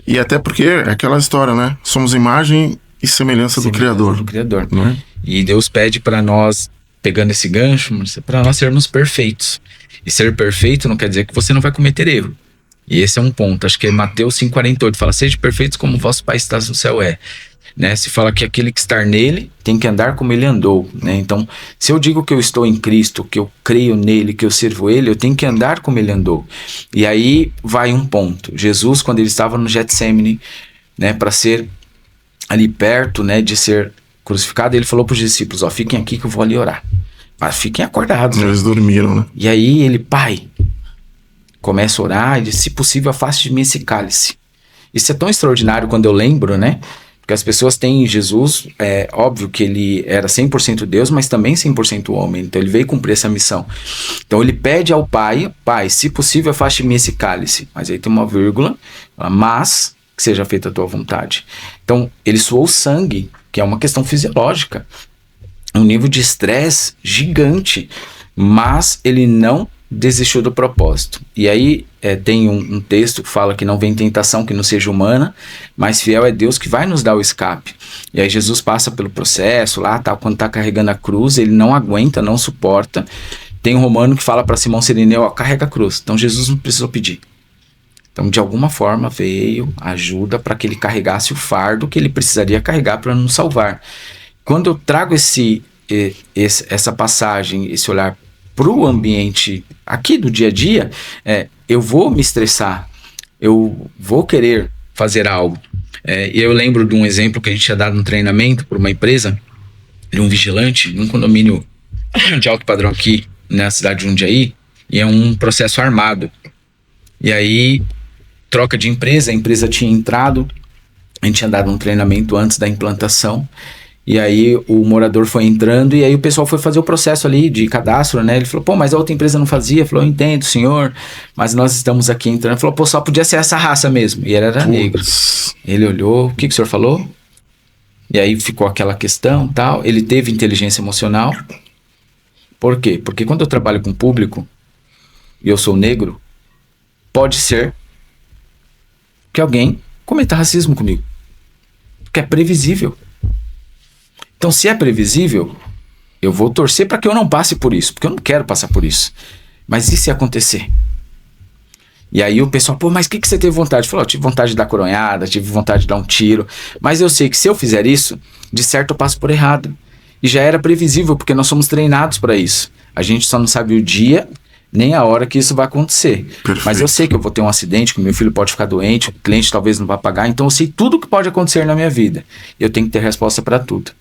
E até porque é aquela história, né? Somos imagem e semelhança do Criador. Não é? E Deus pede para nós, pegando esse gancho, para nós sermos perfeitos. E ser perfeito não quer dizer que você não vai cometer erro. E esse é um ponto. Acho que é Mateus 5,48. Fala, seja perfeitos como vosso Pai está no céu né? Se fala que aquele que está nele tem que andar como ele andou, né? Então, se eu digo que eu estou em Cristo, que eu creio nele, que eu sirvo ele, eu tenho que andar como ele andou. E aí vai um ponto. Jesus, quando ele estava no Getsêmani, né, para ser ali perto, né, de ser crucificado, ele falou para os discípulos, fiquem aqui que eu vou ali orar. Mas fiquem acordados. Eles dormiram, né? E aí ele, Pai, começa a orar e diz, se possível, afaste de mim esse cálice. Isso é tão extraordinário quando eu lembro, né? Porque as pessoas têm em Jesus, é óbvio que ele era 100% Deus, mas também 100% homem. Então ele veio cumprir essa missão. Então ele pede ao Pai, se possível, afaste de mim esse cálice. Mas aí tem uma vírgula, mas que seja feita a tua vontade. Então ele suou sangue, que é uma questão fisiológica. Um nível de estresse gigante, mas ele não desistiu do propósito. E aí tem um texto que fala que não vem tentação que não seja humana, mas fiel é Deus que vai nos dar o escape. E aí Jesus passa pelo processo lá, quando está carregando a cruz, ele não aguenta, não suporta. Tem um romano que fala para Simão Sirineu, carrega a cruz. Então Jesus não precisou pedir. Então de alguma forma veio ajuda para que ele carregasse o fardo que ele precisaria carregar para nos salvar. Quando eu trago essa passagem, esse olhar para o ambiente aqui do dia a dia, eu vou me estressar, eu vou querer fazer algo. E eu lembro de um exemplo que a gente tinha dado no treinamento para uma empresa, de um vigilante, num condomínio de alto padrão aqui na cidade de Jundiaí, e é um processo armado. E aí, troca de empresa, a empresa tinha entrado, a gente tinha dado um treinamento antes da implantação, e aí o morador foi entrando e aí o pessoal foi fazer o processo ali de cadastro, né? Ele falou, mas a outra empresa não fazia. Falou, eu entendo, senhor, mas nós estamos aqui entrando. Ele falou, só podia ser essa raça mesmo. E ele era negro. Ele olhou, o que o senhor falou? E aí ficou aquela questão, tal. Ele teve inteligência emocional. Por quê? Porque quando eu trabalho com público e eu sou negro, pode ser que alguém cometa racismo comigo. Porque é previsível. Então, se é previsível, eu vou torcer para que eu não passe por isso, porque eu não quero passar por isso. Mas e se acontecer? E aí o pessoal, mas o que você teve vontade? Falou, eu tive vontade de dar coronhada, tive vontade de dar um tiro, mas eu sei que se eu fizer isso, de certo eu passo por errado. E já era previsível, porque nós somos treinados para isso. A gente só não sabe o dia nem a hora que isso vai acontecer. Perfeito. Mas eu sei que eu vou ter um acidente, que meu filho pode ficar doente, o cliente talvez não vá pagar, então eu sei tudo que pode acontecer na minha vida. Eu tenho que ter resposta para tudo.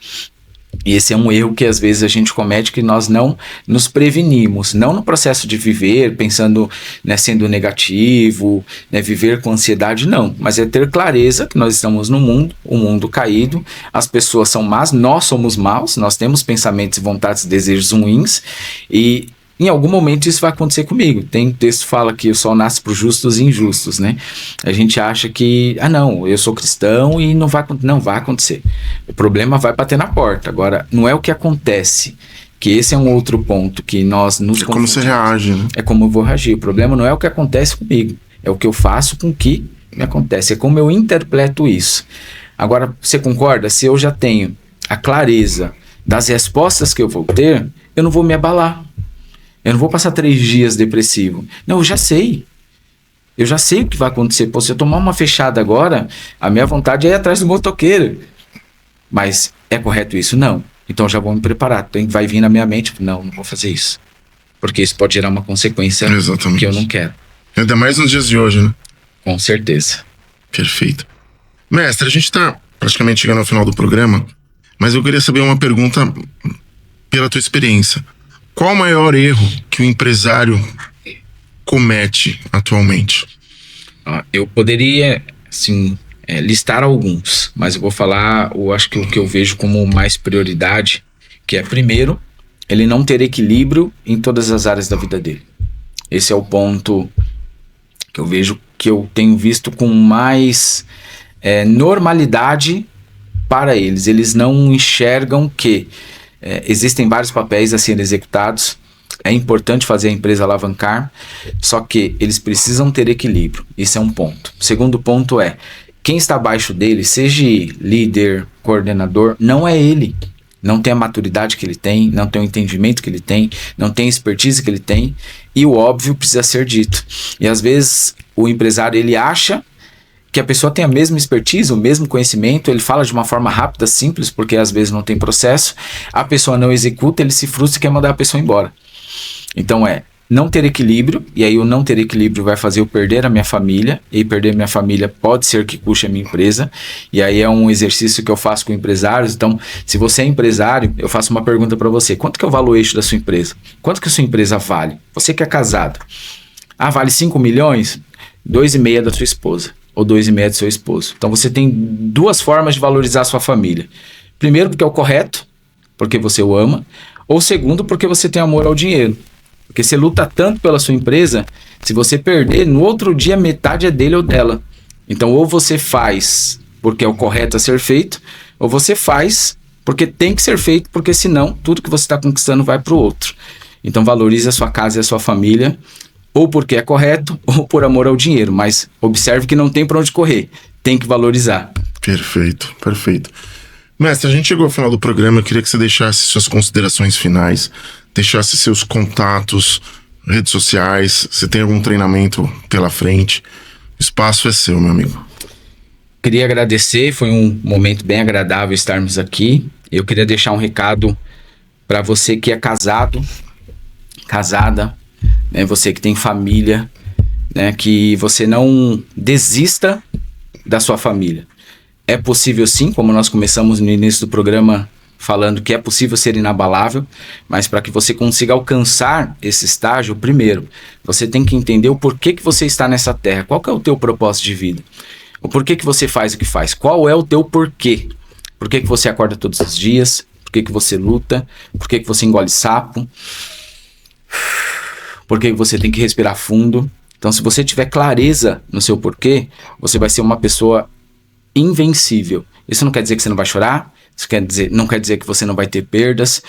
E esse é um erro que às vezes a gente comete, que nós não nos prevenimos, não no processo de viver, pensando, né, sendo negativo, né, viver com ansiedade, não. Mas é ter clareza que nós estamos no mundo, um mundo caído, as pessoas são más, nós somos maus, nós temos pensamentos, vontades, desejos ruins, e em algum momento isso vai acontecer comigo. Tem texto que fala que o sol nasce para os justos e injustos, né? A gente acha que, não, eu sou cristão e não vai acontecer. O problema vai bater na porta. Agora, não é o que acontece, que esse é um outro ponto que nós nos confundimos. Como você reage, né? É como eu vou reagir. O problema não é o que acontece comigo, é o que eu faço com que me acontece, é como eu interpreto isso. Agora, você concorda? Se eu já tenho a clareza das respostas que eu vou ter, eu não vou me abalar. Eu não vou passar 3 dias depressivo. Não, eu já sei. Eu já sei o que vai acontecer. Pô, se eu tomar uma fechada agora, a minha vontade é ir atrás do motoqueiro. Mas é correto isso? Não. Então eu já vou me preparar. Então vai vir na minha mente, não vou fazer isso. Porque isso pode gerar uma consequência que eu não quero. Ainda mais nos dias de hoje, né? Com certeza. Perfeito. Mestre, a gente tá praticamente chegando ao final do programa, mas eu queria saber uma pergunta pela tua experiência. Qual o maior erro que o empresário comete atualmente? Eu poderia, assim, listar alguns, mas eu vou falar, eu acho que o que eu vejo como mais prioridade, que é, primeiro, ele não ter equilíbrio em todas as áreas da vida dele. Esse é o ponto que eu vejo, que eu tenho visto com mais normalidade para eles. Eles não enxergam que existem vários papéis a serem executados. É importante fazer a empresa alavancar, só que eles precisam ter equilíbrio. Esse é um ponto. O segundo ponto é, quem está abaixo dele, seja líder, coordenador, não é ele. Não tem a maturidade que ele tem, não tem o entendimento que ele tem, não tem a expertise que ele tem, e o óbvio precisa ser dito. E às vezes o empresário, ele acha que a pessoa tem a mesma expertise, o mesmo conhecimento, ele fala de uma forma rápida, simples, porque às vezes não tem processo, a pessoa não executa, ele se frustra e quer mandar a pessoa embora. Então não ter equilíbrio, e aí o não ter equilíbrio vai fazer eu perder a minha família, e perder minha família pode ser que custe a minha empresa, e aí é um exercício que eu faço com empresários. Então, se você é empresário, eu faço uma pergunta para você: quanto que é o valuation da sua empresa? Quanto que a sua empresa vale? Você que é casado, vale 5 milhões? 2,5 da sua esposa, ou 2,5 do seu esposo. Então você tem 2 formas de valorizar a sua família. Primeiro, porque é o correto, porque você o ama, ou segundo, porque você tem amor ao dinheiro. Porque você luta tanto pela sua empresa, se você perder, no outro dia metade é dele ou dela. Então ou você faz porque é o correto a ser feito, ou você faz porque tem que ser feito, porque senão tudo que você está conquistando vai para o outro. Então valorize a sua casa e a sua família, ou porque é correto, ou por amor ao dinheiro. Mas observe que não tem para onde correr, tem que valorizar. Perfeito, perfeito. Mestre, a gente chegou ao final do programa, eu queria que você deixasse suas considerações finais, deixasse seus contatos, redes sociais, se tem algum treinamento pela frente. O espaço é seu, meu amigo. Queria agradecer, foi um momento bem agradável estarmos aqui. Eu queria deixar um recado para você que é casado, casada, né, você que tem família, né, que você não desista da sua família. É possível sim, como nós começamos no início do programa falando que é possível ser inabalável, mas para que você consiga alcançar esse estágio, primeiro, você tem que entender o porquê que você está nessa terra, qual que é o teu propósito de vida, o porquê que você faz o que faz, qual é o teu porquê, por que você acorda todos os dias, por que você luta, por que você engole sapo, por que você tem que respirar fundo. Então, se você tiver clareza no seu porquê, você vai ser uma pessoa invencível. Isso não quer dizer que você não vai chorar, isso não quer dizer que você não vai ter perdas.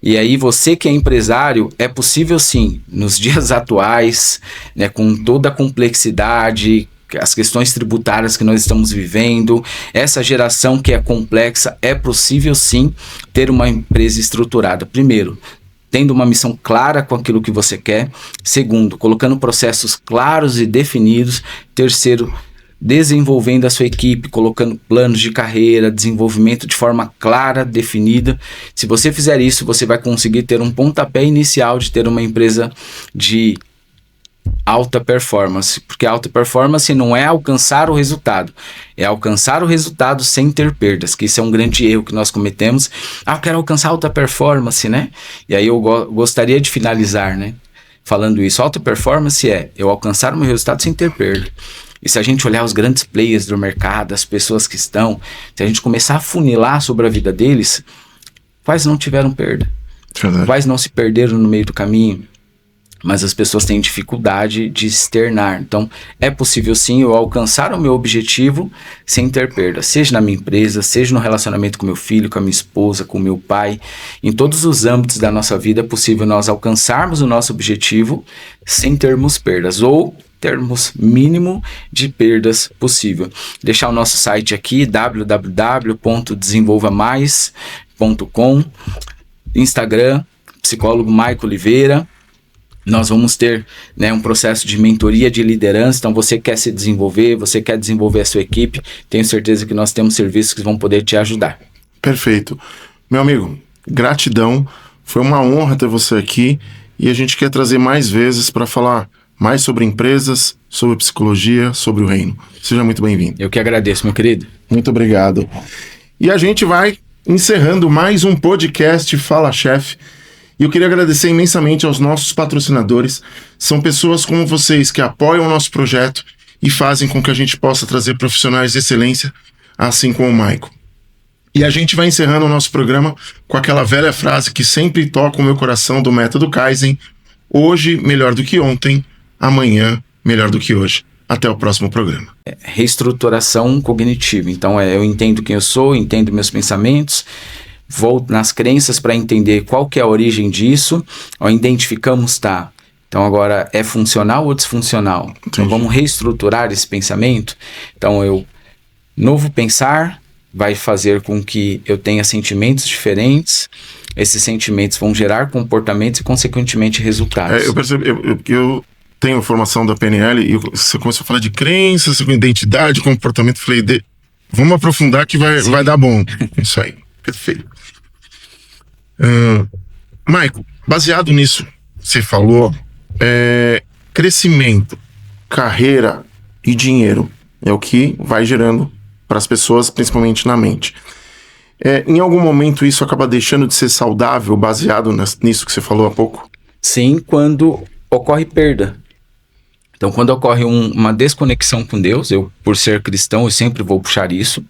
E aí você que é empresário, é possível sim, nos dias atuais, né, com toda a complexidade, as questões tributárias que nós estamos vivendo, essa geração que é complexa, é possível sim ter uma empresa estruturada. Primeiro, tendo uma missão clara com aquilo que você quer. Segundo, colocando processos claros e definidos. Terceiro, desenvolvendo a sua equipe, colocando planos de carreira, desenvolvimento de forma clara, definida. Se você fizer isso, você vai conseguir ter um pontapé inicial de ter uma empresa de alta performance, porque alta performance não é alcançar o resultado, é alcançar o resultado sem ter perdas, que isso é um grande erro que nós cometemos. Eu quero alcançar alta performance, né? E aí eu gostaria de finalizar, né, falando isso. Alta performance é eu alcançar o meu resultado sem ter perda. E se a gente olhar os grandes players do mercado, as pessoas que estão, se a gente começar a funilar sobre a vida deles, quais não tiveram perda? Verdade. Quais não se perderam no meio do caminho? Mas as pessoas têm dificuldade de externar. Então, é possível sim eu alcançar o meu objetivo sem ter perda. Seja na minha empresa, seja no relacionamento com meu filho, com a minha esposa, com o meu pai. Em todos os âmbitos da nossa vida é possível nós alcançarmos o nosso objetivo sem termos perdas. Ou termos mínimo de perdas possível. Deixar o nosso site aqui, www.desenvolvamais.com, Instagram, psicólogo Maico Oliveira. Nós vamos ter, né, um processo de mentoria de liderança. Então você quer se desenvolver, você quer desenvolver a sua equipe, tenho certeza que nós temos serviços que vão poder te ajudar. Perfeito. Meu amigo, gratidão, foi uma honra ter você aqui e a gente quer trazer mais vezes para falar mais sobre empresas, sobre psicologia, sobre o reino. Seja muito bem-vindo. Eu que agradeço, meu querido. Muito obrigado. E a gente vai encerrando mais um podcast Fala Chefe. E eu queria agradecer imensamente aos nossos patrocinadores. São pessoas como vocês que apoiam o nosso projeto e fazem com que a gente possa trazer profissionais de excelência, assim como o Maico. E a gente vai encerrando o nosso programa com aquela velha frase que sempre toca o meu coração do método Kaizen: hoje melhor do que ontem, amanhã melhor do que hoje. Até o próximo programa. Reestruturação cognitiva. Então eu entendo quem eu sou, entendo meus pensamentos, vou nas crenças para entender qual que é a origem disso. Identificamos, tá, então agora é funcional ou disfuncional? Entendi. Então vamos reestruturar esse pensamento. Então novo pensar vai fazer com que eu tenha sentimentos diferentes. Esses sentimentos vão gerar comportamentos e consequentemente resultados. Eu percebo, eu tenho formação da PNL e você começou a falar de crenças, identidade, comportamento. Falei, vamos aprofundar que vai dar bom. Isso aí, perfeito. Maico, baseado nisso que você falou, crescimento, carreira e dinheiro é o que vai gerando para as pessoas, principalmente na mente. Em algum momento isso acaba deixando de ser saudável, baseado nisso que você falou há pouco? Sim, quando ocorre perda. Então, quando ocorre uma desconexão com Deus, eu, por ser cristão, eu sempre vou puxar isso,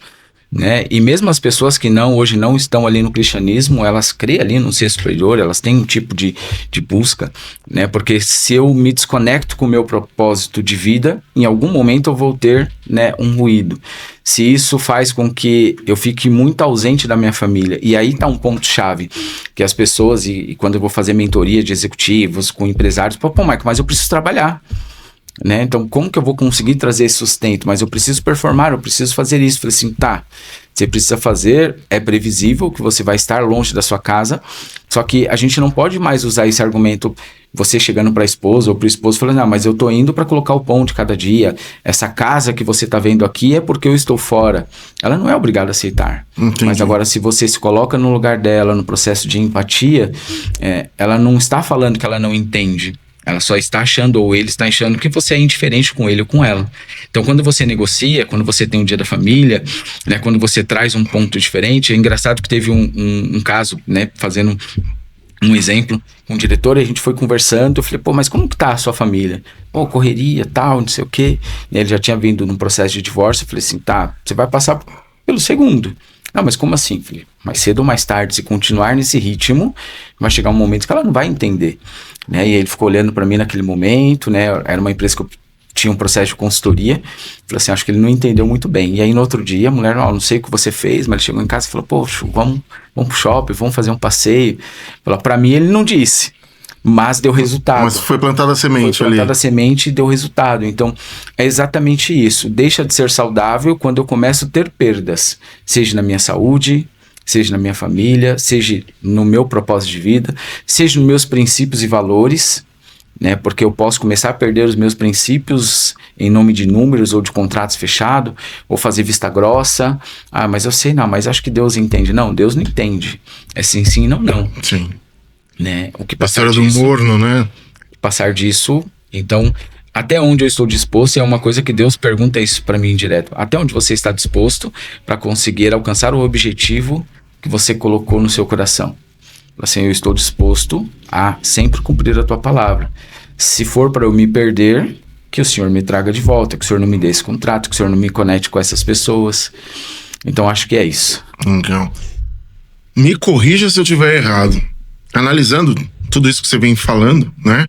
né? E mesmo as pessoas que hoje não estão ali no cristianismo, elas creem ali no ser superior, elas têm um tipo de busca, né? Porque se eu me desconecto com o meu propósito de vida, em algum momento eu vou ter, né, um ruído. Se isso faz com que eu fique muito ausente da minha família, e aí tá um ponto-chave, que as pessoas, e quando eu vou fazer mentoria de executivos, com empresários, pô, Maico, mas eu preciso trabalhar. Né? Então, como que eu vou conseguir trazer esse sustento? Mas eu preciso performar, eu preciso fazer isso. Falei assim, tá, você precisa fazer, é previsível que você vai estar longe da sua casa, só que a gente não pode mais usar esse argumento, você chegando para a esposa ou para o esposo falando, não, mas eu tô indo para colocar o pão de cada dia, essa casa que você tá vendo aqui é porque eu estou fora. Ela não é obrigada a aceitar. Entendi. Mas agora, se você se coloca no lugar dela, no processo de empatia, ela não está falando que ela não entende. Ela só está achando, ou ele está achando, que você é indiferente com ele ou com ela. Então, quando você negocia, quando você tem um dia da família, né, quando você traz um ponto diferente, é engraçado que teve um caso, né, fazendo um exemplo, com o diretor, e a gente foi conversando, eu falei, pô, mas como que tá a sua família? Pô, correria, tal, não sei o quê. E ele já tinha vindo num processo de divórcio, eu falei assim, tá, você vai passar pelo segundo. Não, mas como assim, filho? Mais cedo ou mais tarde, se continuar nesse ritmo, vai chegar um momento que ela não vai entender, né? E ele ficou olhando para mim naquele momento, né? Era uma empresa que eu tinha um processo de consultoria. Falei assim, acho que ele não entendeu muito bem. E aí no outro dia, a mulher, não sei o que você fez, mas ele chegou em casa e falou, poxa, vamos pro shopping, vamos fazer um passeio. Para mim ele não disse, mas deu resultado. Mas foi plantada a semente foi plantada a semente e deu resultado. Então, é exatamente isso. Deixa de ser saudável quando eu começo a ter perdas. Seja na minha saúde, seja na minha família, seja no meu propósito de vida, seja nos meus princípios e valores, né? Porque eu posso começar a perder os meus princípios em nome de números ou de contratos fechados, ou fazer vista grossa. Ah, mas eu sei, não, mas acho que Deus entende. Não, Deus não entende. É sim, sim, não, não. Sim. Né? O que A história do morno, né? Passar disso, então, até onde eu estou disposto, é uma coisa que Deus pergunta isso para mim direto. Até onde você está disposto para conseguir alcançar o objetivo que você colocou no seu coração? Assim, eu estou disposto a sempre cumprir a tua palavra. Se for para eu me perder, que o Senhor me traga de volta, que o Senhor não me dê esse contrato, que o Senhor não me conecte com essas pessoas. Então, acho que é isso. Então, me corrija se eu estiver errado. Analisando tudo isso que você vem falando, né?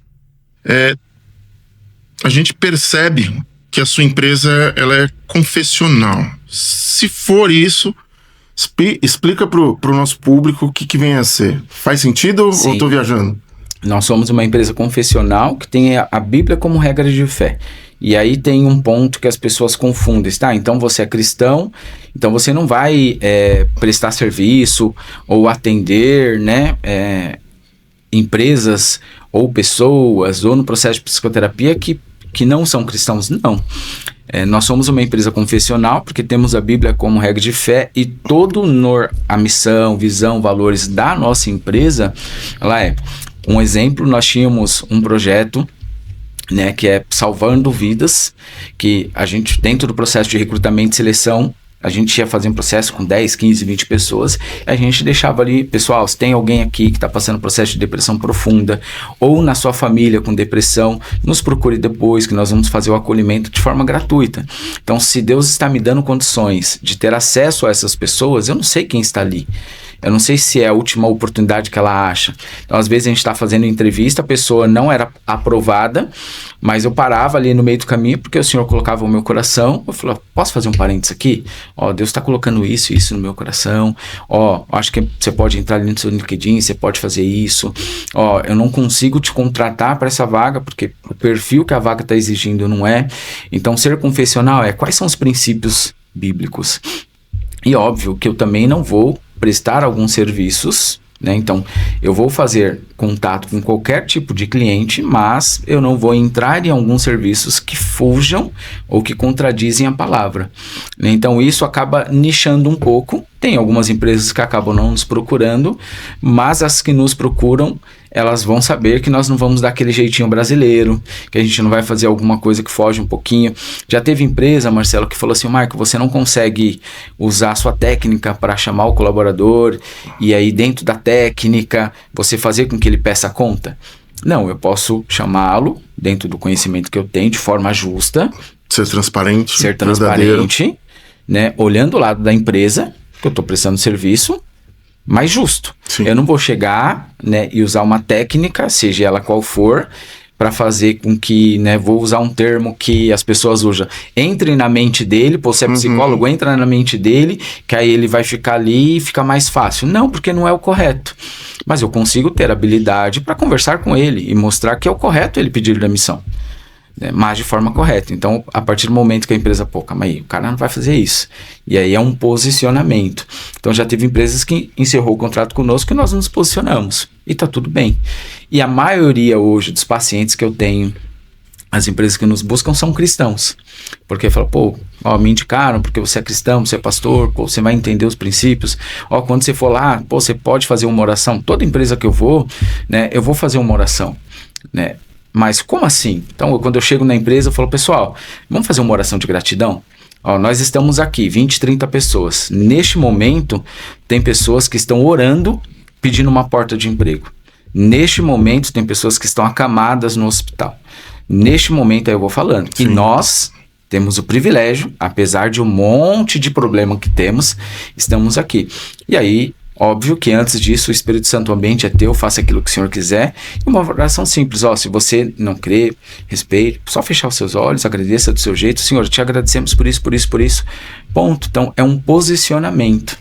A gente percebe que a sua empresa ela é confessional. Se for isso, explica pro nosso público o que vem a ser. Faz sentido? Sim. Ou estou viajando? Nós somos uma empresa confessional que tem a Bíblia como regra de fé. E aí tem um ponto que as pessoas confundem, tá? Então você é cristão, então você não vai prestar serviço ou atender, né? Empresas ou pessoas ou no processo de psicoterapia que não são cristãos, não. Nós somos uma empresa confessional porque temos a Bíblia como regra de fé e todo a missão, visão, valores da nossa empresa, ela é um exemplo. Nós tínhamos um projeto, né, que é Salvando Vidas, que a gente, dentro do processo de recrutamento e seleção, a gente ia fazer um processo com 10, 15, 20 pessoas, a gente deixava ali, pessoal, se tem alguém aqui que está passando processo de depressão profunda, ou na sua família com depressão, nos procure depois, que nós vamos fazer o acolhimento de forma gratuita. Então, se Deus está me dando condições de ter acesso a essas pessoas, eu não sei quem está ali. Eu não sei se é a última oportunidade que ela acha. Então, às vezes a gente está fazendo entrevista, a pessoa não era aprovada, mas eu parava ali no meio do caminho, porque o Senhor colocava o meu coração. Eu falei, posso fazer um parênteses aqui? Deus está colocando isso e isso no meu coração. Acho que você pode entrar ali no seu LinkedIn, você pode fazer isso. Eu não consigo te contratar para essa vaga, porque o perfil que a vaga está exigindo não é. Então, ser confessional quais são os princípios bíblicos? E óbvio que eu também não vou prestar alguns serviços, né? Então, eu vou fazer contato com qualquer tipo de cliente, mas eu não vou entrar em alguns serviços que fujam ou que contradizem a palavra, né? Então, isso acaba nichando um pouco. Tem algumas empresas que acabam não nos procurando, mas as que nos procuram, elas vão saber que nós não vamos dar aquele jeitinho brasileiro, que a gente não vai fazer alguma coisa que foge um pouquinho. Já teve empresa, Marcelo, que falou assim, Marco, você não consegue usar a sua técnica para chamar o colaborador e aí dentro da técnica você fazer com que ele peça conta? Não, eu posso chamá-lo dentro do conhecimento que eu tenho de forma justa. Ser transparente. Né? Olhando o lado da empresa, que eu estou prestando serviço, mais justo. Sim. Eu não vou chegar, né, e usar uma técnica, seja ela qual for, para fazer com que, né, vou usar um termo que as pessoas usam, entre na mente dele, você é psicólogo, entra na mente dele, que aí ele vai ficar ali e fica mais fácil. Não, porque não é o correto. Mas eu consigo ter habilidade para conversar com ele e mostrar que é o correto ele pedir demissão, né, mas de forma correta. Então, a partir do momento que a empresa, calma aí, o cara não vai fazer isso. E aí é um posicionamento. Então, já teve empresas que encerrou o contrato conosco e nós nos posicionamos. E tá tudo bem. E a maioria hoje dos pacientes que eu tenho, as empresas que nos buscam são cristãos. Porque falam, me indicaram porque você é cristão, você é pastor, você vai entender os princípios. Quando você for lá, você pode fazer uma oração. Toda empresa que eu vou, né, eu vou fazer uma oração, né? Mas como assim? Então, quando eu chego na empresa, eu falo, pessoal, vamos fazer uma oração de gratidão? Nós estamos aqui, 20, 30 pessoas. Neste momento, tem pessoas que estão orando, pedindo uma porta de emprego. Neste momento, tem pessoas que estão acamadas no hospital. Neste momento, aí eu vou falando. Sim. E nós temos o privilégio, apesar de um monte de problema que temos, estamos aqui. E aí, óbvio que antes disso o Espírito Santo, o ambiente é teu, faça aquilo que o Senhor quiser. E uma oração simples, se você não crê, respeite, só fechar os seus olhos, agradeça do seu jeito. Senhor, te agradecemos por isso, por isso, por isso. Ponto. Então, é um posicionamento.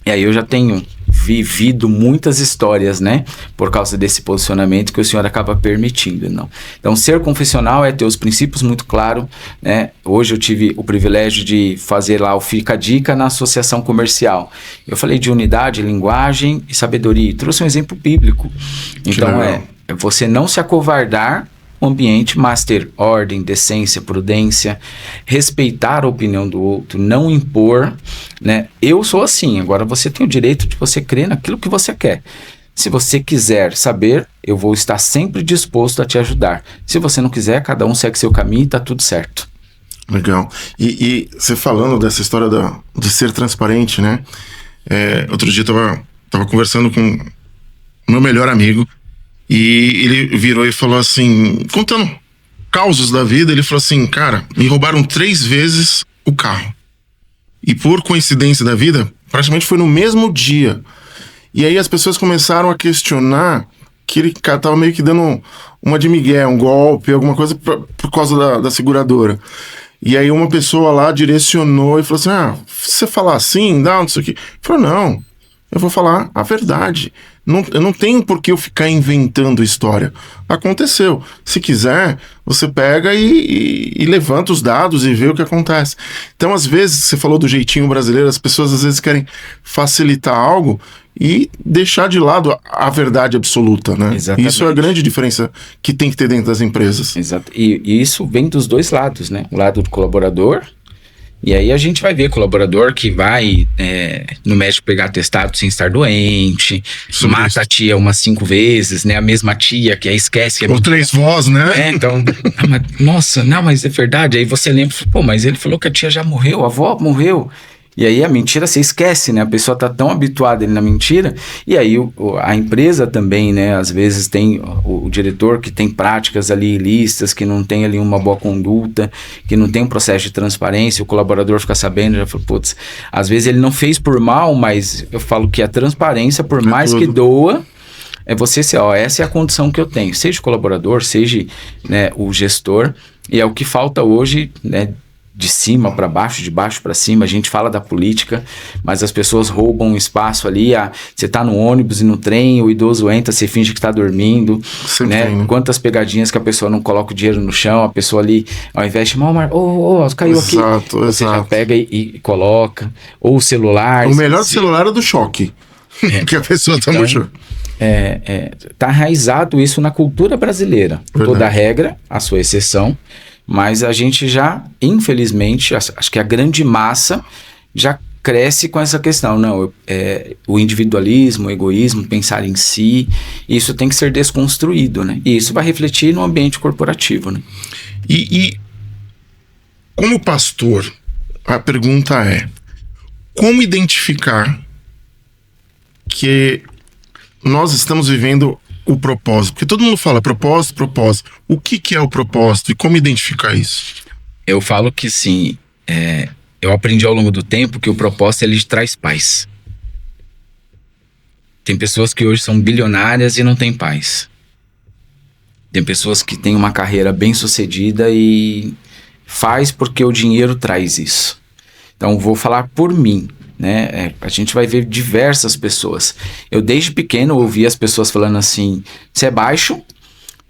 E aí eu já tenho vivido muitas histórias, né? Por causa desse posicionamento que o Senhor acaba permitindo, não? Então, ser confessional é ter os princípios muito claros, né? Hoje eu tive o privilégio de fazer lá o Fica a Dica na associação comercial. Eu falei de unidade, linguagem e sabedoria. E trouxe um exemplo bíblico. Então, você não se acovardar no ambiente, mas ter ordem, decência, prudência, respeitar a opinião do outro, não impor, né? Eu sou assim, agora você tem o direito de você crer naquilo que você quer. Se você quiser saber, eu vou estar sempre disposto a te ajudar. Se você não quiser, cada um segue seu caminho e tá tudo certo. Legal. E você falando dessa história de ser transparente, né? Outro dia eu tava conversando com o meu melhor amigo e ele virou e falou assim, contando causos da vida, ele falou assim, cara, me roubaram 3 vezes o carro. E por coincidência da vida, praticamente foi no mesmo dia. E aí as pessoas começaram a questionar que ele tava meio que dando uma de migué, um golpe, alguma coisa por causa da seguradora. E aí uma pessoa lá direcionou e falou assim, se você falar assim, dá isso aqui. Ele falou, não, eu vou falar a verdade. Eu não tenho por que eu ficar inventando história. Aconteceu. Se quiser, você pega e levanta os dados e vê o que acontece. Então, às vezes, você falou do jeitinho brasileiro, as pessoas às vezes querem facilitar algo e deixar de lado a verdade absoluta, né? Exatamente. Isso é a grande diferença que tem que ter dentro das empresas. Exato. E isso vem dos dois lados, né? O lado do colaborador. E aí a gente vai ver colaborador que vai no médico pegar atestado sem estar doente, mata a tia umas 5 vezes, né? A mesma tia que aí esquece. Ou 3 vozes, né? Então, nossa, não, mas é verdade. Aí você lembra, pô, mas ele falou que a tia já morreu, a avó morreu. E aí a mentira você esquece, né? A pessoa tá tão habituada ali na mentira. E aí a empresa também, né? Às vezes tem o diretor que tem práticas ali ilícitas, que não tem ali uma boa conduta, que não tem um processo de transparência, o colaborador fica sabendo, já fala, putz, às vezes ele não fez por mal, mas eu falo que a transparência, por mais que doa, é você ser, essa é a condição que eu tenho. Seja o colaborador, seja, né, o gestor, e é o que falta hoje, né? De cima para baixo, de baixo para cima, a gente fala da política, mas as pessoas roubam espaço ali, você tá no ônibus e no trem, o idoso entra, você finge que tá dormindo, né? Tem, né? Quantas pegadinhas que a pessoa não coloca o dinheiro no chão, a pessoa ali, ao invés de chamar caiu aqui, você já pega e coloca, ou o celular. O melhor celular é do choque, que a pessoa tá muito... Tá enraizado isso na cultura brasileira. Verdade. Toda regra, a sua exceção, mas a gente já, infelizmente, acho que a grande massa já cresce com essa questão. Não, o individualismo, o egoísmo, pensar em si, isso tem que ser desconstruído, né? E isso vai refletir no ambiente corporativo, né? E como pastor, a pergunta é, como identificar que nós estamos vivendo o propósito? Porque todo mundo fala propósito. O que é o propósito e como identificar isso? Eu falo que sim, eu aprendi ao longo do tempo que o propósito ele traz paz. Tem pessoas que hoje são bilionárias e não têm paz. Tem pessoas que têm uma carreira bem sucedida e faz porque o dinheiro traz isso. Então vou falar por mim. Né? A gente vai ver diversas pessoas. Eu desde pequeno ouvi as pessoas falando assim, você é baixo,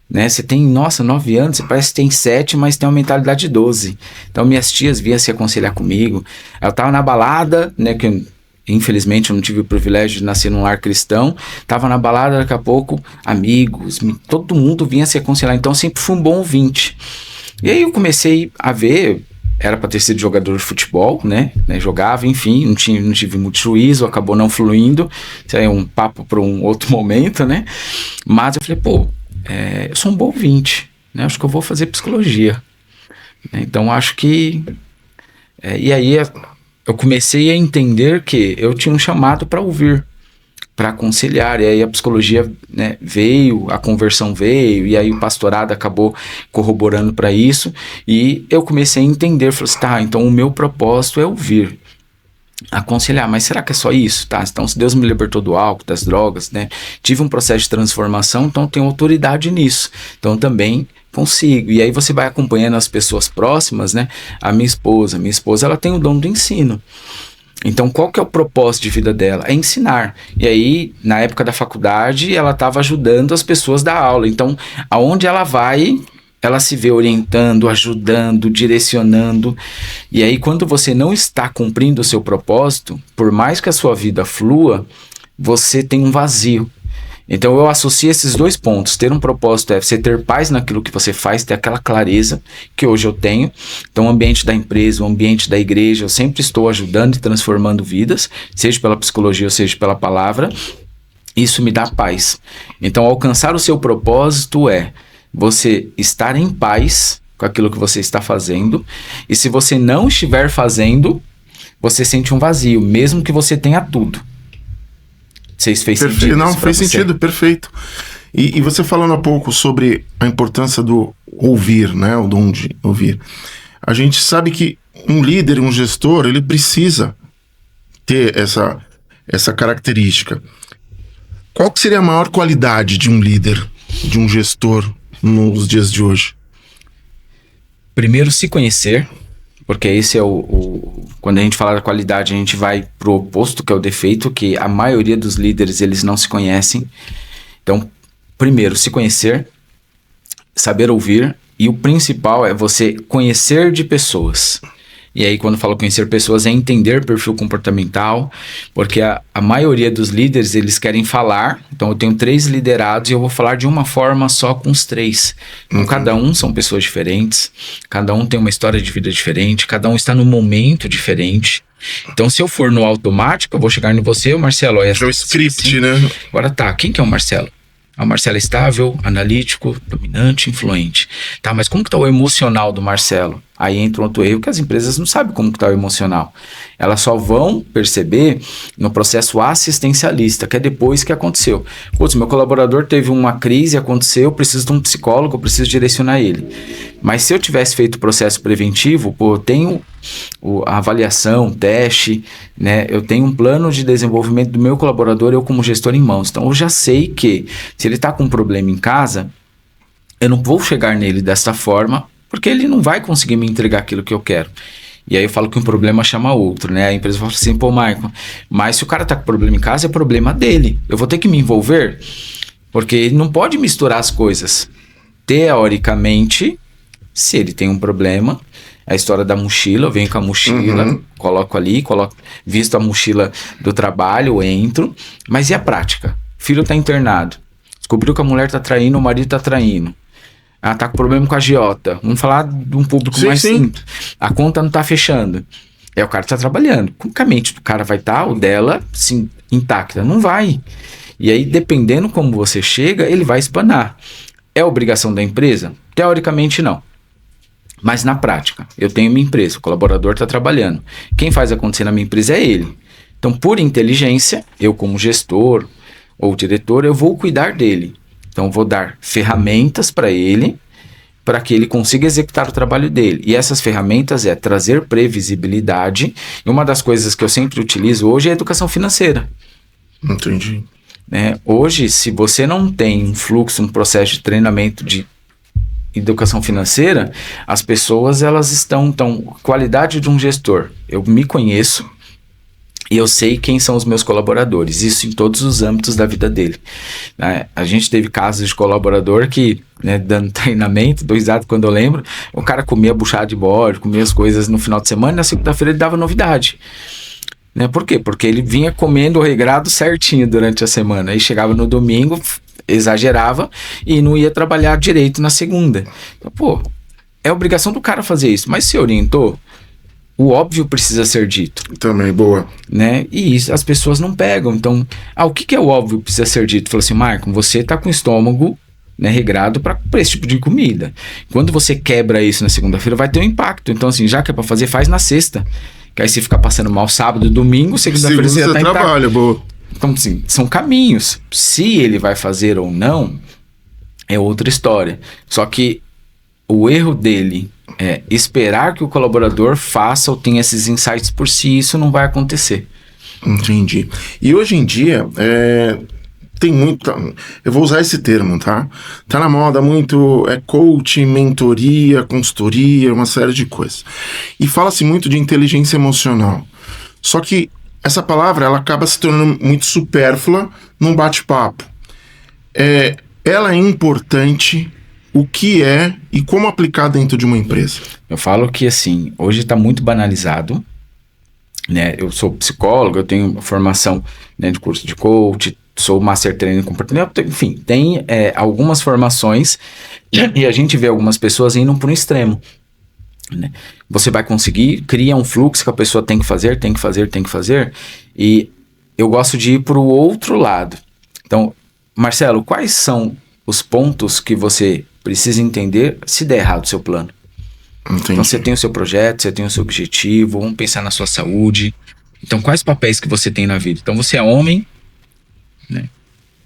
né? Você tem, 9 anos, você parece que tem 7, mas tem uma mentalidade de 12. Então minhas tias vinham se aconselhar comigo. Eu tava na balada, né? Que infelizmente eu não tive o privilégio de nascer num lar cristão. Tava na balada, daqui a pouco, amigos, todo mundo vinha se aconselhar. Então eu sempre fui um bom ouvinte. E aí eu comecei a ver... Era para ter sido jogador de futebol, né? Jogava, enfim, não tive muito juízo, acabou não fluindo. Isso aí é um papo para um outro momento, né? Mas eu falei, eu sou um bom ouvinte, né? Acho que eu vou fazer psicologia. Então, acho que... e aí, eu comecei a entender que eu tinha um chamado para ouvir, para aconselhar, e aí a psicologia, né, veio, a conversão veio, e aí o pastorado acabou corroborando para isso, e eu comecei a entender, falei assim, então o meu propósito é ouvir, aconselhar, mas será que é só isso? Então se Deus me libertou do álcool, das drogas, né, tive um processo de transformação, então tenho autoridade nisso, então também consigo, e aí você vai acompanhando as pessoas próximas, né, a minha esposa ela tem o dom do ensino. Então, qual que é o propósito de vida dela? É ensinar. E aí, na época da faculdade, ela estava ajudando as pessoas da aula. Então, aonde ela vai, ela se vê orientando, ajudando, direcionando. E aí, quando você não está cumprindo o seu propósito, por mais que a sua vida flua, você tem um vazio. Então eu associo esses dois pontos. Ter um propósito é você ter paz naquilo que você faz, ter aquela clareza que hoje eu tenho. Então o ambiente da empresa, o ambiente da igreja, eu sempre estou ajudando e transformando vidas, seja pela psicologia ou seja pela palavra. Isso me dá paz. Então alcançar o seu propósito é você estar em paz com aquilo que você está fazendo. E se você não estiver fazendo, você sente um vazio, mesmo que você tenha tudo. Vocês fez sentido? Não, fez sentido, perfeito. E você falando há pouco sobre a importância do ouvir, né? O dom de ouvir. A gente sabe que um líder, um gestor, ele precisa ter essa característica. Qual que seria a maior qualidade de um líder, de um gestor nos dias de hoje? Primeiro, se conhecer, porque esse é quando a gente fala da qualidade, a gente vai pro oposto, que é o defeito, que a maioria dos líderes, eles não se conhecem. Então, primeiro, se conhecer, saber ouvir, e o principal é você conhecer de pessoas. E aí, quando eu falo conhecer pessoas, é entender perfil comportamental, porque a maioria dos líderes, eles querem falar. Então, eu tenho 3 liderados e eu vou falar de uma forma só com os 3. Então, cada um são pessoas diferentes, cada um tem uma história de vida diferente, cada um está num momento diferente. Então, se eu for no automático, eu vou chegar em você, o Marcelo. É o script, né? Agora tá, quem que é o Marcelo? O Marcelo é estável, analítico, dominante, influente. Tá, mas como que tá o emocional do Marcelo? Aí entra um outro erro que as empresas não sabem como que tá o emocional. Elas só vão perceber no processo assistencialista, que é depois que aconteceu. Putz, meu colaborador teve uma crise, aconteceu, eu preciso de um psicólogo, eu preciso direcionar ele. Mas se eu tivesse feito o processo preventivo, eu tenho a avaliação, teste, né? Eu tenho um plano de desenvolvimento do meu colaborador, eu como gestor em mãos. Então eu já sei que se ele está com um problema em casa, eu não vou chegar nele dessa forma, porque ele não vai conseguir me entregar aquilo que eu quero. E aí eu falo que um problema chama outro, né? A empresa fala assim, pô, Michael, mas se o cara tá com problema em casa, é problema dele. Eu vou ter que me envolver? Porque ele não pode misturar as coisas. Teoricamente, se ele tem um problema, a história da mochila, eu venho com a mochila, coloco ali, visto a mochila do trabalho, entro. Mas e a prática? O filho tá internado. Descobriu que a mulher tá traindo, o marido tá traindo. Ah, tá com problema com a agiota. Vamos falar de um público mais simples. A conta não tá fechando. O cara tá trabalhando. Como que a mente do cara vai estar, o dela, sim, intacta? Não vai. E aí, dependendo como você chega, ele vai espanar. É obrigação da empresa? Teoricamente, não. Mas na prática, eu tenho minha empresa, o colaborador está trabalhando. Quem faz acontecer na minha empresa é ele. Então, por inteligência, eu como gestor ou diretor, eu vou cuidar dele. Então, vou dar ferramentas para ele, para que ele consiga executar o trabalho dele. E essas ferramentas é trazer previsibilidade. E uma das coisas que eu sempre utilizo hoje é a educação financeira. Entendi. Né? Hoje, se você não tem um fluxo, um processo de treinamento de educação financeira, as pessoas elas estão... Então, qualidade de um gestor. Eu me conheço e eu sei quem são os meus colaboradores. Isso em todos os âmbitos da vida dele. Né? A gente teve casos de colaborador que, né, dando treinamento, 2 dados quando eu lembro, o cara comia buchada de bode, comia as coisas no final de semana e na segunda-feira ele dava novidade. Né? Por quê? Porque ele vinha comendo o regrado certinho durante a semana. Aí chegava no domingo, exagerava e não ia trabalhar direito na segunda. Então, pô, é obrigação do cara fazer isso. Mas se orientou, o óbvio precisa ser dito. Também, boa. Né? E isso as pessoas não pegam. Então, o que é o óbvio que precisa ser dito? Fala assim, Marco, você tá com o estômago, né, regrado para esse tipo de comida. Quando você quebra isso na segunda-feira, vai ter um impacto. Então, assim, já que é para fazer, faz na sexta. Que aí você fica passando mal sábado, domingo, segunda-feira você já tá trabalha, boa. Então, assim, são caminhos. Se ele vai fazer ou não, é outra história. Só que o erro dele é esperar que o colaborador faça ou tenha esses insights por si, isso não vai acontecer. Entendi. E hoje em dia, tem muito... Eu vou usar esse termo, tá? Tá na moda muito coaching, mentoria, consultoria, uma série de coisas. E fala-se muito de inteligência emocional. Só que essa palavra, ela acaba se tornando muito supérflua num bate-papo. Ela é importante... O que é e como aplicar dentro de uma empresa? Eu falo que, assim, hoje está muito banalizado, né? Eu sou psicólogo, eu tenho formação, né, de curso de coach, sou Master Trainer em comportamento, enfim, tem algumas formações e a gente vê algumas pessoas indo para um extremo. Né? Você vai conseguir, cria um fluxo que a pessoa tem que fazer, e eu gosto de ir para o outro lado. Então, Marcelo, quais são os pontos que você precisa entender se der errado o seu plano? Entendi. Então, você tem o seu projeto, você tem o seu objetivo, vamos pensar na sua saúde. Então, quais papéis que você tem na vida? Então, você é homem, né?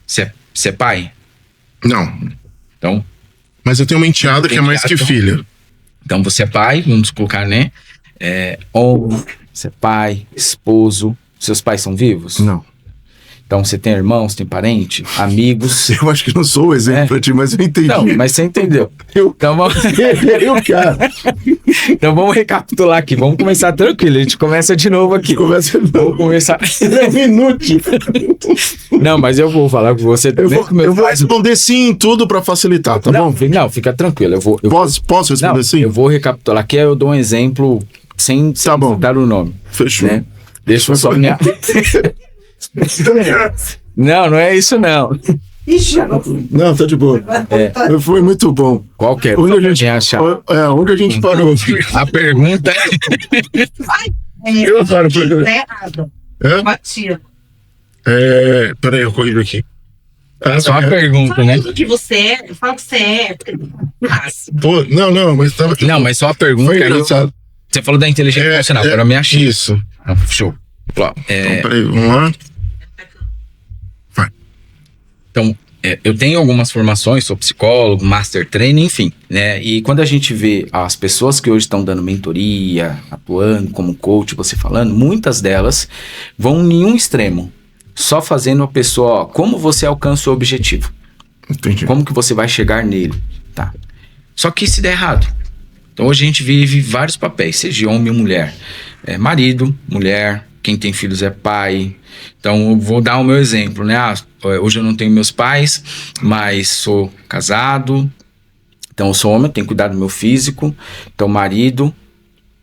Você é pai? Não. Então, mas eu tenho uma enteada que é mais que filha. Então, você é pai, vamos colocar, né? Homem, você é pai, esposo. Seus pais são vivos? Não. Então, você tem irmãos, tem parente, amigos? Eu acho que não sou o exemplo pra ti, mas eu entendi. Não, mas você entendeu. Então, então vamos recapitular aqui. Vamos começar tranquilo. A gente começa de novo aqui. Vamos começar. É inútil. Não, mas eu vou falar com você. Eu vou responder sim em tudo pra facilitar, tá bom? Não, fica tranquilo. Posso responder sim? Eu vou recapitular aqui. Eu dou um exemplo sem dar o nome. Fechou. Né? Deixa eu só minha... Não é isso não. Não, tá de boa. Foi muito bom. Qual que é? Onde a gente parou? A pergunta Eu paro pra... Tá errado. Batia. Peraí, eu corrijo aqui. só a pergunta, né? Fala que você é. Fala que você é. Pô, não, mas tava... Não, mas só a pergunta. Foi engraçado. Você falou da inteligência emocional, agora me achei. Isso. Show. Então, peraí, vamos lá. Vai. Então, eu tenho algumas formações, sou psicólogo, master trainer, enfim, né? E quando a gente vê as pessoas que hoje estão dando mentoria, atuando como coach, você falando, muitas delas vão em um extremo, só fazendo a pessoa, como você alcança o objetivo. Entendi. Como que você vai chegar nele, tá? Só que se der errado. Então, hoje a gente vive vários papéis, seja homem ou mulher. Marido, mulher, quem tem filhos é pai. Então, eu vou dar o meu exemplo, né? Hoje eu não tenho meus pais, mas sou casado. Então, eu sou homem, eu tenho que cuidar do meu físico. Então, marido,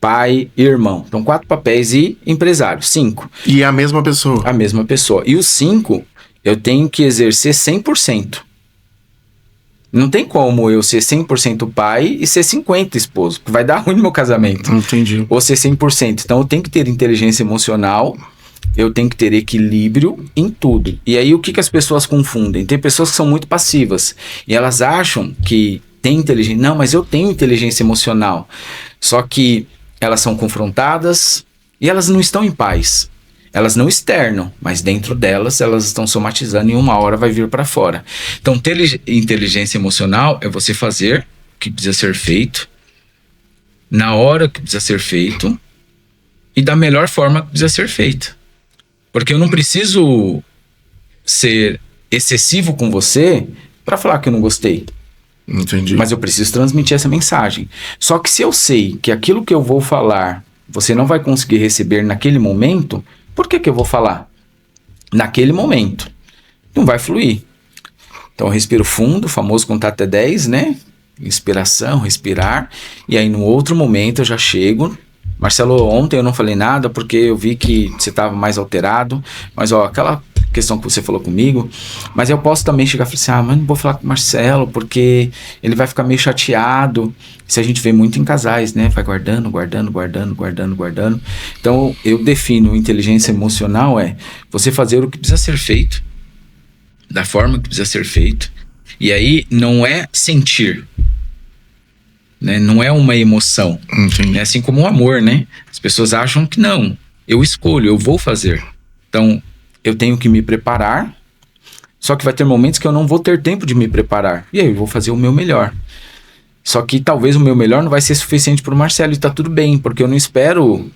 pai e irmão. Então, 4 papéis e empresário, 5. E é a mesma pessoa? A mesma pessoa. E os 5, eu tenho que exercer 100%. Não tem como eu ser 100% pai e ser 50% esposo, porque vai dar ruim no meu casamento. Entendi. Ou ser 100%. Então eu tenho que ter inteligência emocional, eu tenho que ter equilíbrio em tudo. E aí o que as pessoas confundem? Tem pessoas que são muito passivas e elas acham que tem inteligência. Não, mas eu tenho inteligência emocional. Só que elas são confrontadas e elas não estão em paz. Elas não externam, mas dentro delas, elas estão somatizando e uma hora vai vir para fora. Então, ter inteligência emocional é você fazer o que precisa ser feito, na hora que precisa ser feito e da melhor forma que precisa ser feito. Porque eu não preciso ser excessivo com você para falar que eu não gostei. Entendi. Mas eu preciso transmitir essa mensagem. Só que se eu sei que aquilo que eu vou falar, você não vai conseguir receber naquele momento... Por que eu vou falar? Naquele momento. Não vai fluir. Então eu respiro fundo, famoso contar até 10, né? Inspiração, respirar. E aí no outro momento eu já chego. Marcelo, ontem eu não falei nada porque eu vi que você estava mais alterado. Mas aquela questão que você falou comigo. Mas eu posso também chegar e falar assim, mas não vou falar com o Marcelo porque ele vai ficar meio chateado. Isso a gente vê muito em casais, né? Vai guardando. Então, eu defino inteligência emocional você fazer o que precisa ser feito, da forma que precisa ser feito. E aí, não é sentir, né? Não é uma emoção. É assim como o amor, né? As pessoas acham que não. Eu escolho, eu vou fazer. Então, eu tenho que me preparar, só que vai ter momentos que eu não vou ter tempo de me preparar. E aí, eu vou fazer o meu melhor. Só que talvez o meu melhor não vai ser suficiente para o Marcelo e tá tudo bem, porque eu não espero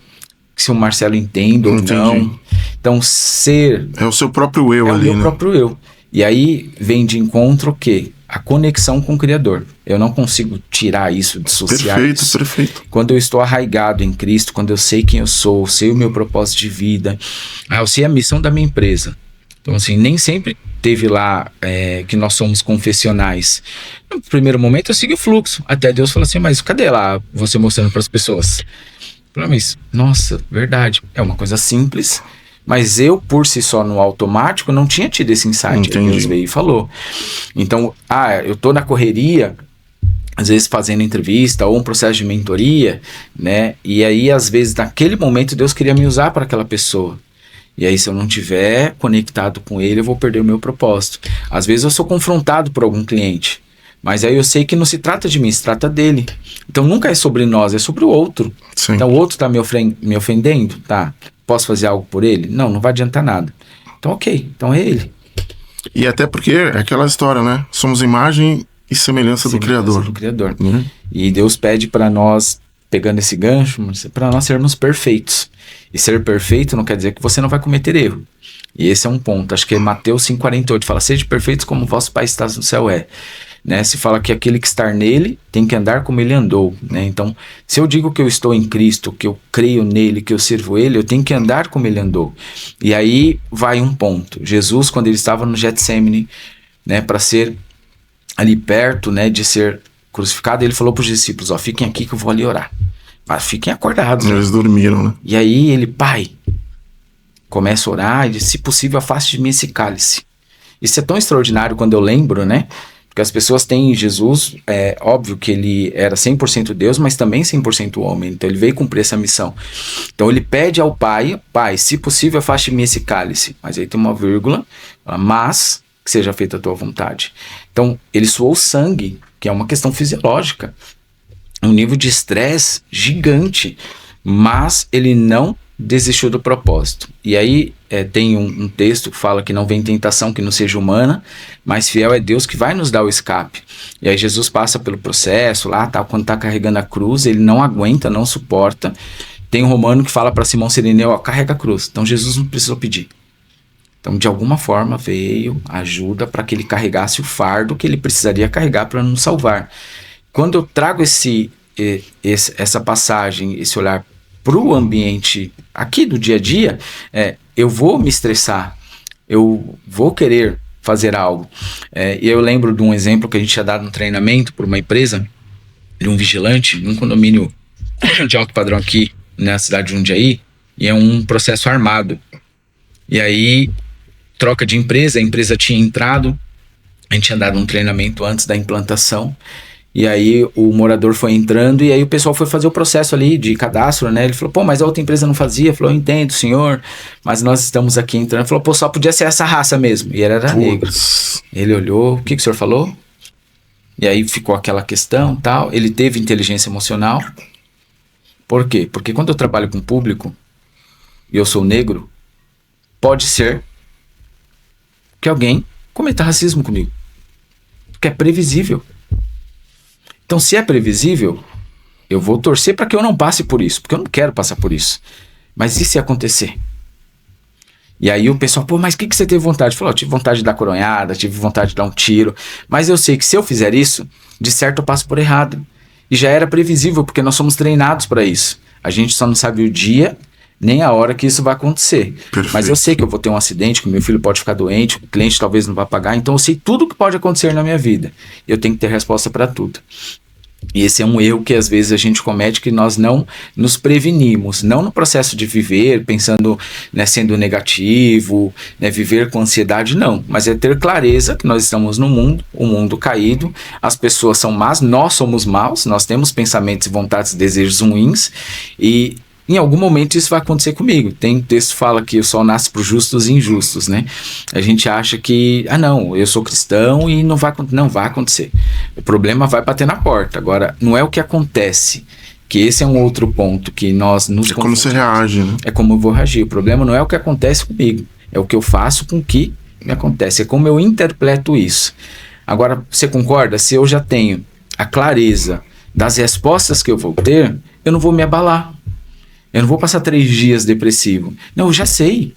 que se o Marcelo entenda ou não. Então, ser... É o seu próprio eu ali, né? É o meu próprio eu. E aí vem de encontro o quê? A conexão com o Criador. Eu não consigo tirar isso, dissociar isso. Perfeito. Quando eu estou arraigado em Cristo, quando eu sei quem eu sou, sei o meu propósito de vida, eu sei a missão da minha empresa. Então, assim, nem sempre teve lá que nós somos confessionais. No primeiro momento eu segui o fluxo, até Deus falou assim, mas cadê lá você mostrando para as pessoas? Eu falei, mas, nossa, verdade, é uma coisa simples, Mas eu, por si só, no automático, não tinha tido esse insight. Entendi. Deus veio e falou. Então, eu tô na correria, às vezes fazendo entrevista ou um processo de mentoria, né? E aí, às vezes, naquele momento, Deus queria me usar para aquela pessoa. E aí, se eu não tiver conectado com ele, eu vou perder o meu propósito. Às vezes eu sou confrontado por algum cliente, mas aí eu sei que não se trata de mim, se trata dele. Então nunca é sobre nós, é sobre o outro. Sim. Então o outro tá me ofendendo, tá? Posso fazer algo por ele? Não vai adiantar nada. Então ok, então é ele. E até porque é aquela história, né? Somos imagem e semelhança do Criador. Do Criador. E Deus pede para nós, pegando esse gancho, para nós sermos perfeitos. E ser perfeito não quer dizer que você não vai cometer erro. E esse é um ponto. Acho que é Mateus 5,48. Fala, sede perfeitos como vosso Pai está no céu é. Né? Se fala que aquele que está nele tem que andar como ele andou. Né? Então, se eu digo que eu estou em Cristo, que eu creio nele, que eu sirvo ele, eu tenho que andar como ele andou. E aí vai um ponto. Jesus, quando ele estava no Getsêmani, né, para ser ali perto, né, de ser crucificado, ele falou para os discípulos, fiquem aqui que eu vou ali orar. Mas fiquem acordados. Eles dormiram, né? E aí ele, Pai, começa a orar e diz, se possível, afaste de mim esse cálice. Isso é tão extraordinário quando eu lembro, né? Porque as pessoas têm Jesus, é óbvio que ele era 100% Deus, mas também 100% homem. Então ele veio cumprir essa missão. Então ele pede ao Pai, se possível, afaste de mim esse cálice. Mas aí tem uma vírgula, mas que seja feita a tua vontade. Então ele suou sangue, que é uma questão fisiológica. Um nível de estresse gigante, mas ele não desistiu do propósito. E aí tem um texto que fala que não vem tentação que não seja humana, mas fiel é Deus que vai nos dar o escape. E aí Jesus passa pelo processo lá, quando está carregando a cruz, ele não aguenta, não suporta. Tem um romano que fala para Simão Sirineu, carrega a cruz. Então Jesus não precisou pedir. Então de alguma forma veio ajuda para que ele carregasse o fardo que ele precisaria carregar para nos salvar. Quando eu trago essa passagem, esse olhar para o ambiente aqui do dia a dia, eu vou me estressar, eu vou querer fazer algo. E eu lembro de um exemplo que a gente tinha dado no treinamento por uma empresa, de um vigilante, num condomínio de alto padrão aqui na cidade de Jundiaí, e é um processo armado. E aí, troca de empresa, a empresa tinha entrado, a gente tinha dado um treinamento antes da implantação, e aí o morador foi entrando e aí o pessoal foi fazer o processo ali de cadastro, né? Ele falou, mas a outra empresa não fazia. Falou, eu entendo, senhor, mas nós estamos aqui entrando. Falou, só podia ser essa raça mesmo. E ele era negro. Ele olhou, o que o senhor falou? E aí ficou aquela questão, tal. Ele teve inteligência emocional. Por quê? Porque quando eu trabalho com público e eu sou negro, pode ser que alguém cometa racismo comigo. Porque é previsível. Então, se é previsível, eu vou torcer para que eu não passe por isso, porque eu não quero passar por isso. Mas e se acontecer? E aí o pessoal, mas o que você teve vontade? Falou, eu tive vontade de dar coronhada, tive vontade de dar um tiro, mas eu sei que se eu fizer isso, de certo eu passo por errado. E já era previsível, porque nós somos treinados para isso. A gente só não sabe o dia, nem a hora que isso vai acontecer. Perfeito. Mas eu sei que eu vou ter um acidente, que meu filho pode ficar doente, o cliente talvez não vá pagar, então eu sei tudo o que pode acontecer na minha vida. Eu tenho que ter resposta para tudo. E esse é um erro que às vezes a gente comete, que nós não nos prevenimos, não no processo de viver, pensando, né, sendo negativo, né, viver com ansiedade, não. Mas é ter clareza que nós estamos no mundo, o mundo caído, as pessoas são más, nós somos maus, nós temos pensamentos, vontades e desejos ruins, e em algum momento isso vai acontecer comigo. Tem um texto que fala que o sol nasce para os justos e injustos, né? A gente acha que, não, eu sou cristão e não vai acontecer. O problema vai bater na porta. Agora, não é o que acontece, que esse é um outro ponto que nós nos... É como você reage, né? É como eu vou reagir. O problema não é o que acontece comigo, é o que eu faço com que me acontece, é como eu interpreto isso. Agora, você concorda? Se eu já tenho a clareza das respostas que eu vou ter, eu não vou me abalar. Eu não vou passar 3 dias depressivo. Não, eu já sei.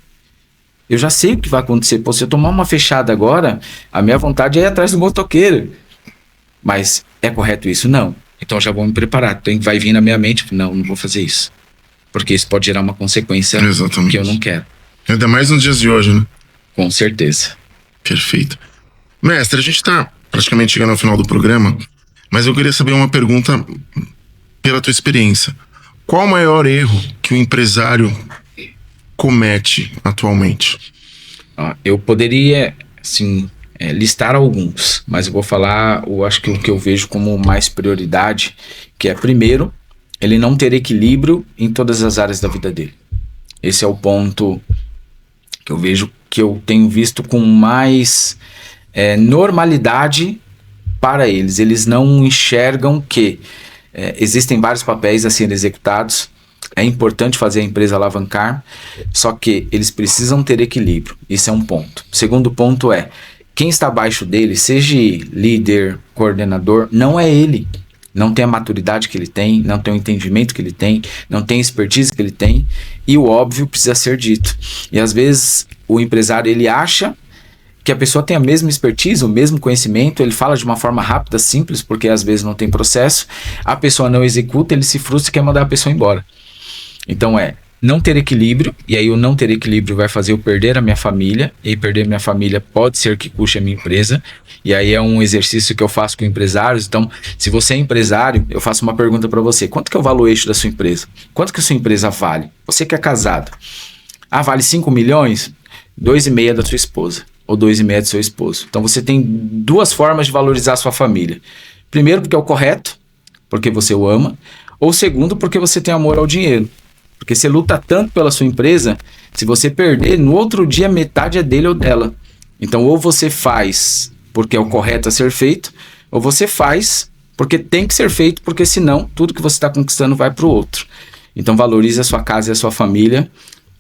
Eu já sei o que vai acontecer. Se eu tomar uma fechada agora, a minha vontade é ir atrás do motoqueiro. Mas é correto isso? Não. Então eu já vou me preparar. Então vai vir na minha mente, não vou fazer isso. Porque isso pode gerar uma consequência que eu não quero. Ainda mais nos dias de hoje, né? Com certeza. Perfeito. Mestre, a gente está praticamente chegando ao final do programa, mas eu queria saber uma pergunta pela tua experiência. Qual o maior erro que o empresário comete atualmente? Eu poderia, assim, listar alguns, mas eu vou falar, eu acho que o que eu vejo como mais prioridade, que é, primeiro, ele não ter equilíbrio em todas as áreas da vida dele. Esse é o ponto que eu vejo, que eu tenho visto com mais normalidade para eles. Eles não enxergam que existem vários papéis a serem executados. É importante fazer a empresa alavancar, só que eles precisam ter equilíbrio. Isso é um ponto. O segundo ponto é, quem está abaixo dele, seja líder, coordenador, não é ele. Não tem a maturidade que ele tem, não tem o entendimento que ele tem, não tem a expertise que ele tem, e o óbvio precisa ser dito. E às vezes o empresário, ele acha que a pessoa tem a mesma expertise, o mesmo conhecimento, ele fala de uma forma rápida, simples, porque às vezes não tem processo, a pessoa não executa, ele se frustra e quer mandar a pessoa embora. Então não ter equilíbrio, e aí o não ter equilíbrio vai fazer eu perder a minha família, e perder minha família pode ser que custe a minha empresa, e aí é um exercício que eu faço com empresários. Então, se você é empresário, eu faço uma pergunta para você: quanto que é o valuation da sua empresa? Quanto que a sua empresa vale? Você que é casado, vale 5 milhões? 2,5 da sua esposa, ou 2,5 do seu esposo. Então você tem duas formas de valorizar a sua família: primeiro, porque é o correto, porque você o ama, ou segundo, porque você tem amor ao dinheiro. Porque você luta tanto pela sua empresa, se você perder, no outro dia metade é dele ou dela. Então, ou você faz porque é o correto a ser feito, ou você faz porque tem que ser feito, porque senão tudo que você está conquistando vai para o outro. Então, valorize a sua casa e a sua família,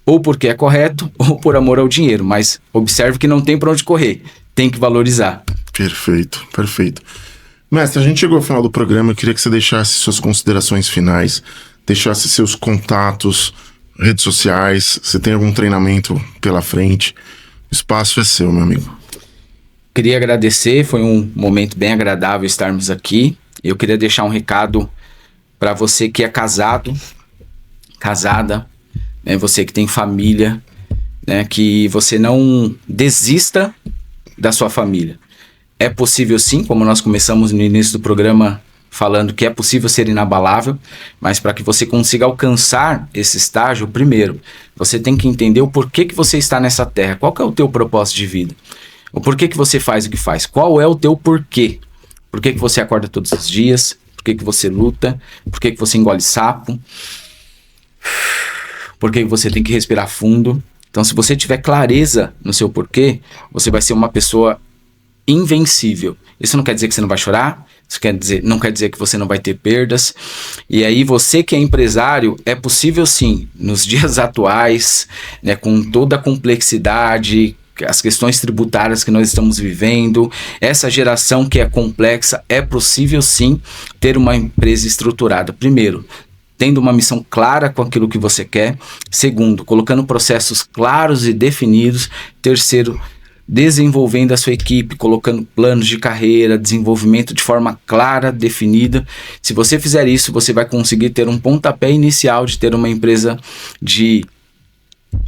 ou porque é correto, ou por amor ao dinheiro. Mas observe que não tem para onde correr, tem que valorizar. Perfeito, perfeito. Mestre, a gente chegou ao final do programa, eu queria que você deixasse suas considerações finais, deixasse seus contatos, redes sociais, se tem algum treinamento pela frente. O espaço é seu, meu amigo. Queria agradecer, foi um momento bem agradável estarmos aqui. Eu queria deixar um recado para você que é casado, casada, né, você que tem família, né, que você não desista da sua família. É possível sim, como nós começamos no início do programa falando que é possível ser inabalável, mas para que você consiga alcançar esse estágio, primeiro, você tem que entender o porquê que você está nessa terra, qual que é o teu propósito de vida, o porquê que você faz o que faz, qual é o teu porquê, por que você acorda todos os dias, por que você luta, por que você engole sapo, por que você tem que respirar fundo. Então, se você tiver clareza no seu porquê, você vai ser uma pessoa invencível. Isso não quer dizer que você não vai chorar, isso não quer dizer que você não vai ter perdas. E aí você que é empresário, é possível sim, nos dias atuais, né, com toda a complexidade, as questões tributárias que nós estamos vivendo, essa geração que é complexa, é possível sim ter uma empresa estruturada. Primeiro, tendo uma missão clara com aquilo que você quer. Segundo, colocando processos claros e definidos. Terceiro, desenvolvendo a sua equipe, colocando planos de carreira, desenvolvimento de forma clara, definida. Se você fizer isso, você vai conseguir ter um pontapé inicial de ter uma empresa de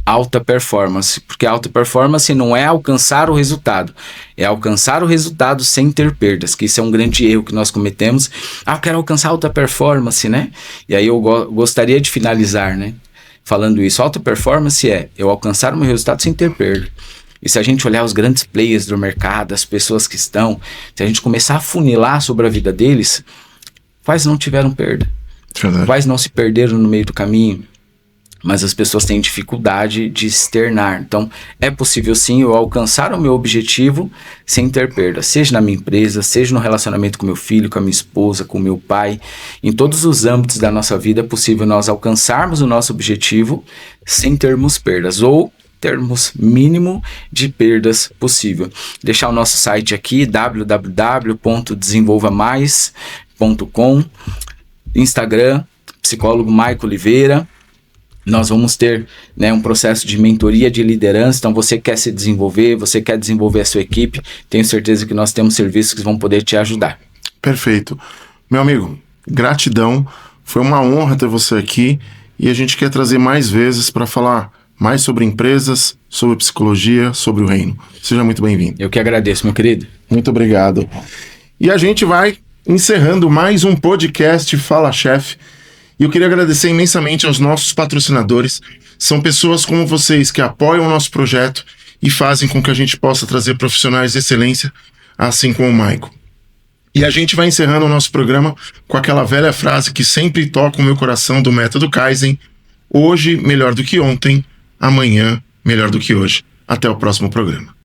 alta performance, porque alta performance não é alcançar o resultado, é alcançar o resultado sem ter perdas, que isso é um grande erro que nós cometemos. Eu quero alcançar alta performance, né? E aí eu gostaria de finalizar, né, falando isso. Alta performance é eu alcançar o meu resultado sem ter perda. E se a gente olhar os grandes players do mercado, as pessoas que estão, se a gente começar a funilar sobre a vida deles, quais não tiveram perda? Verdade. Quais não se perderam no meio do caminho? Mas as pessoas têm dificuldade de externar. Então, é possível sim eu alcançar o meu objetivo sem ter perda. Seja na minha empresa, seja no relacionamento com meu filho, com a minha esposa, com o meu pai. Em todos os âmbitos da nossa vida é possível nós alcançarmos o nosso objetivo sem termos perdas. Ou termos mínimo de perdas possível. Deixar o nosso site aqui, www.desenvolvamais.com, Instagram, psicólogo Maico Oliveira. Nós vamos ter, né, um processo de mentoria de liderança. Então você quer se desenvolver, você quer desenvolver a sua equipe, tenho certeza que nós temos serviços que vão poder te ajudar. Perfeito. Meu amigo, gratidão, foi uma honra ter você aqui e a gente quer trazer mais vezes para falar mais sobre empresas, sobre psicologia, sobre o reino. Seja muito bem-vindo. Eu que agradeço, meu querido. Muito obrigado. E a gente vai encerrando mais um podcast Fala Chefe. E eu queria agradecer imensamente aos nossos patrocinadores. São pessoas como vocês que apoiam o nosso projeto e fazem com que a gente possa trazer profissionais de excelência, assim como o Maico. E a gente vai encerrando o nosso programa com aquela velha frase que sempre toca o meu coração do método Kaizen: hoje melhor do que ontem, amanhã melhor do que hoje. Até o próximo programa.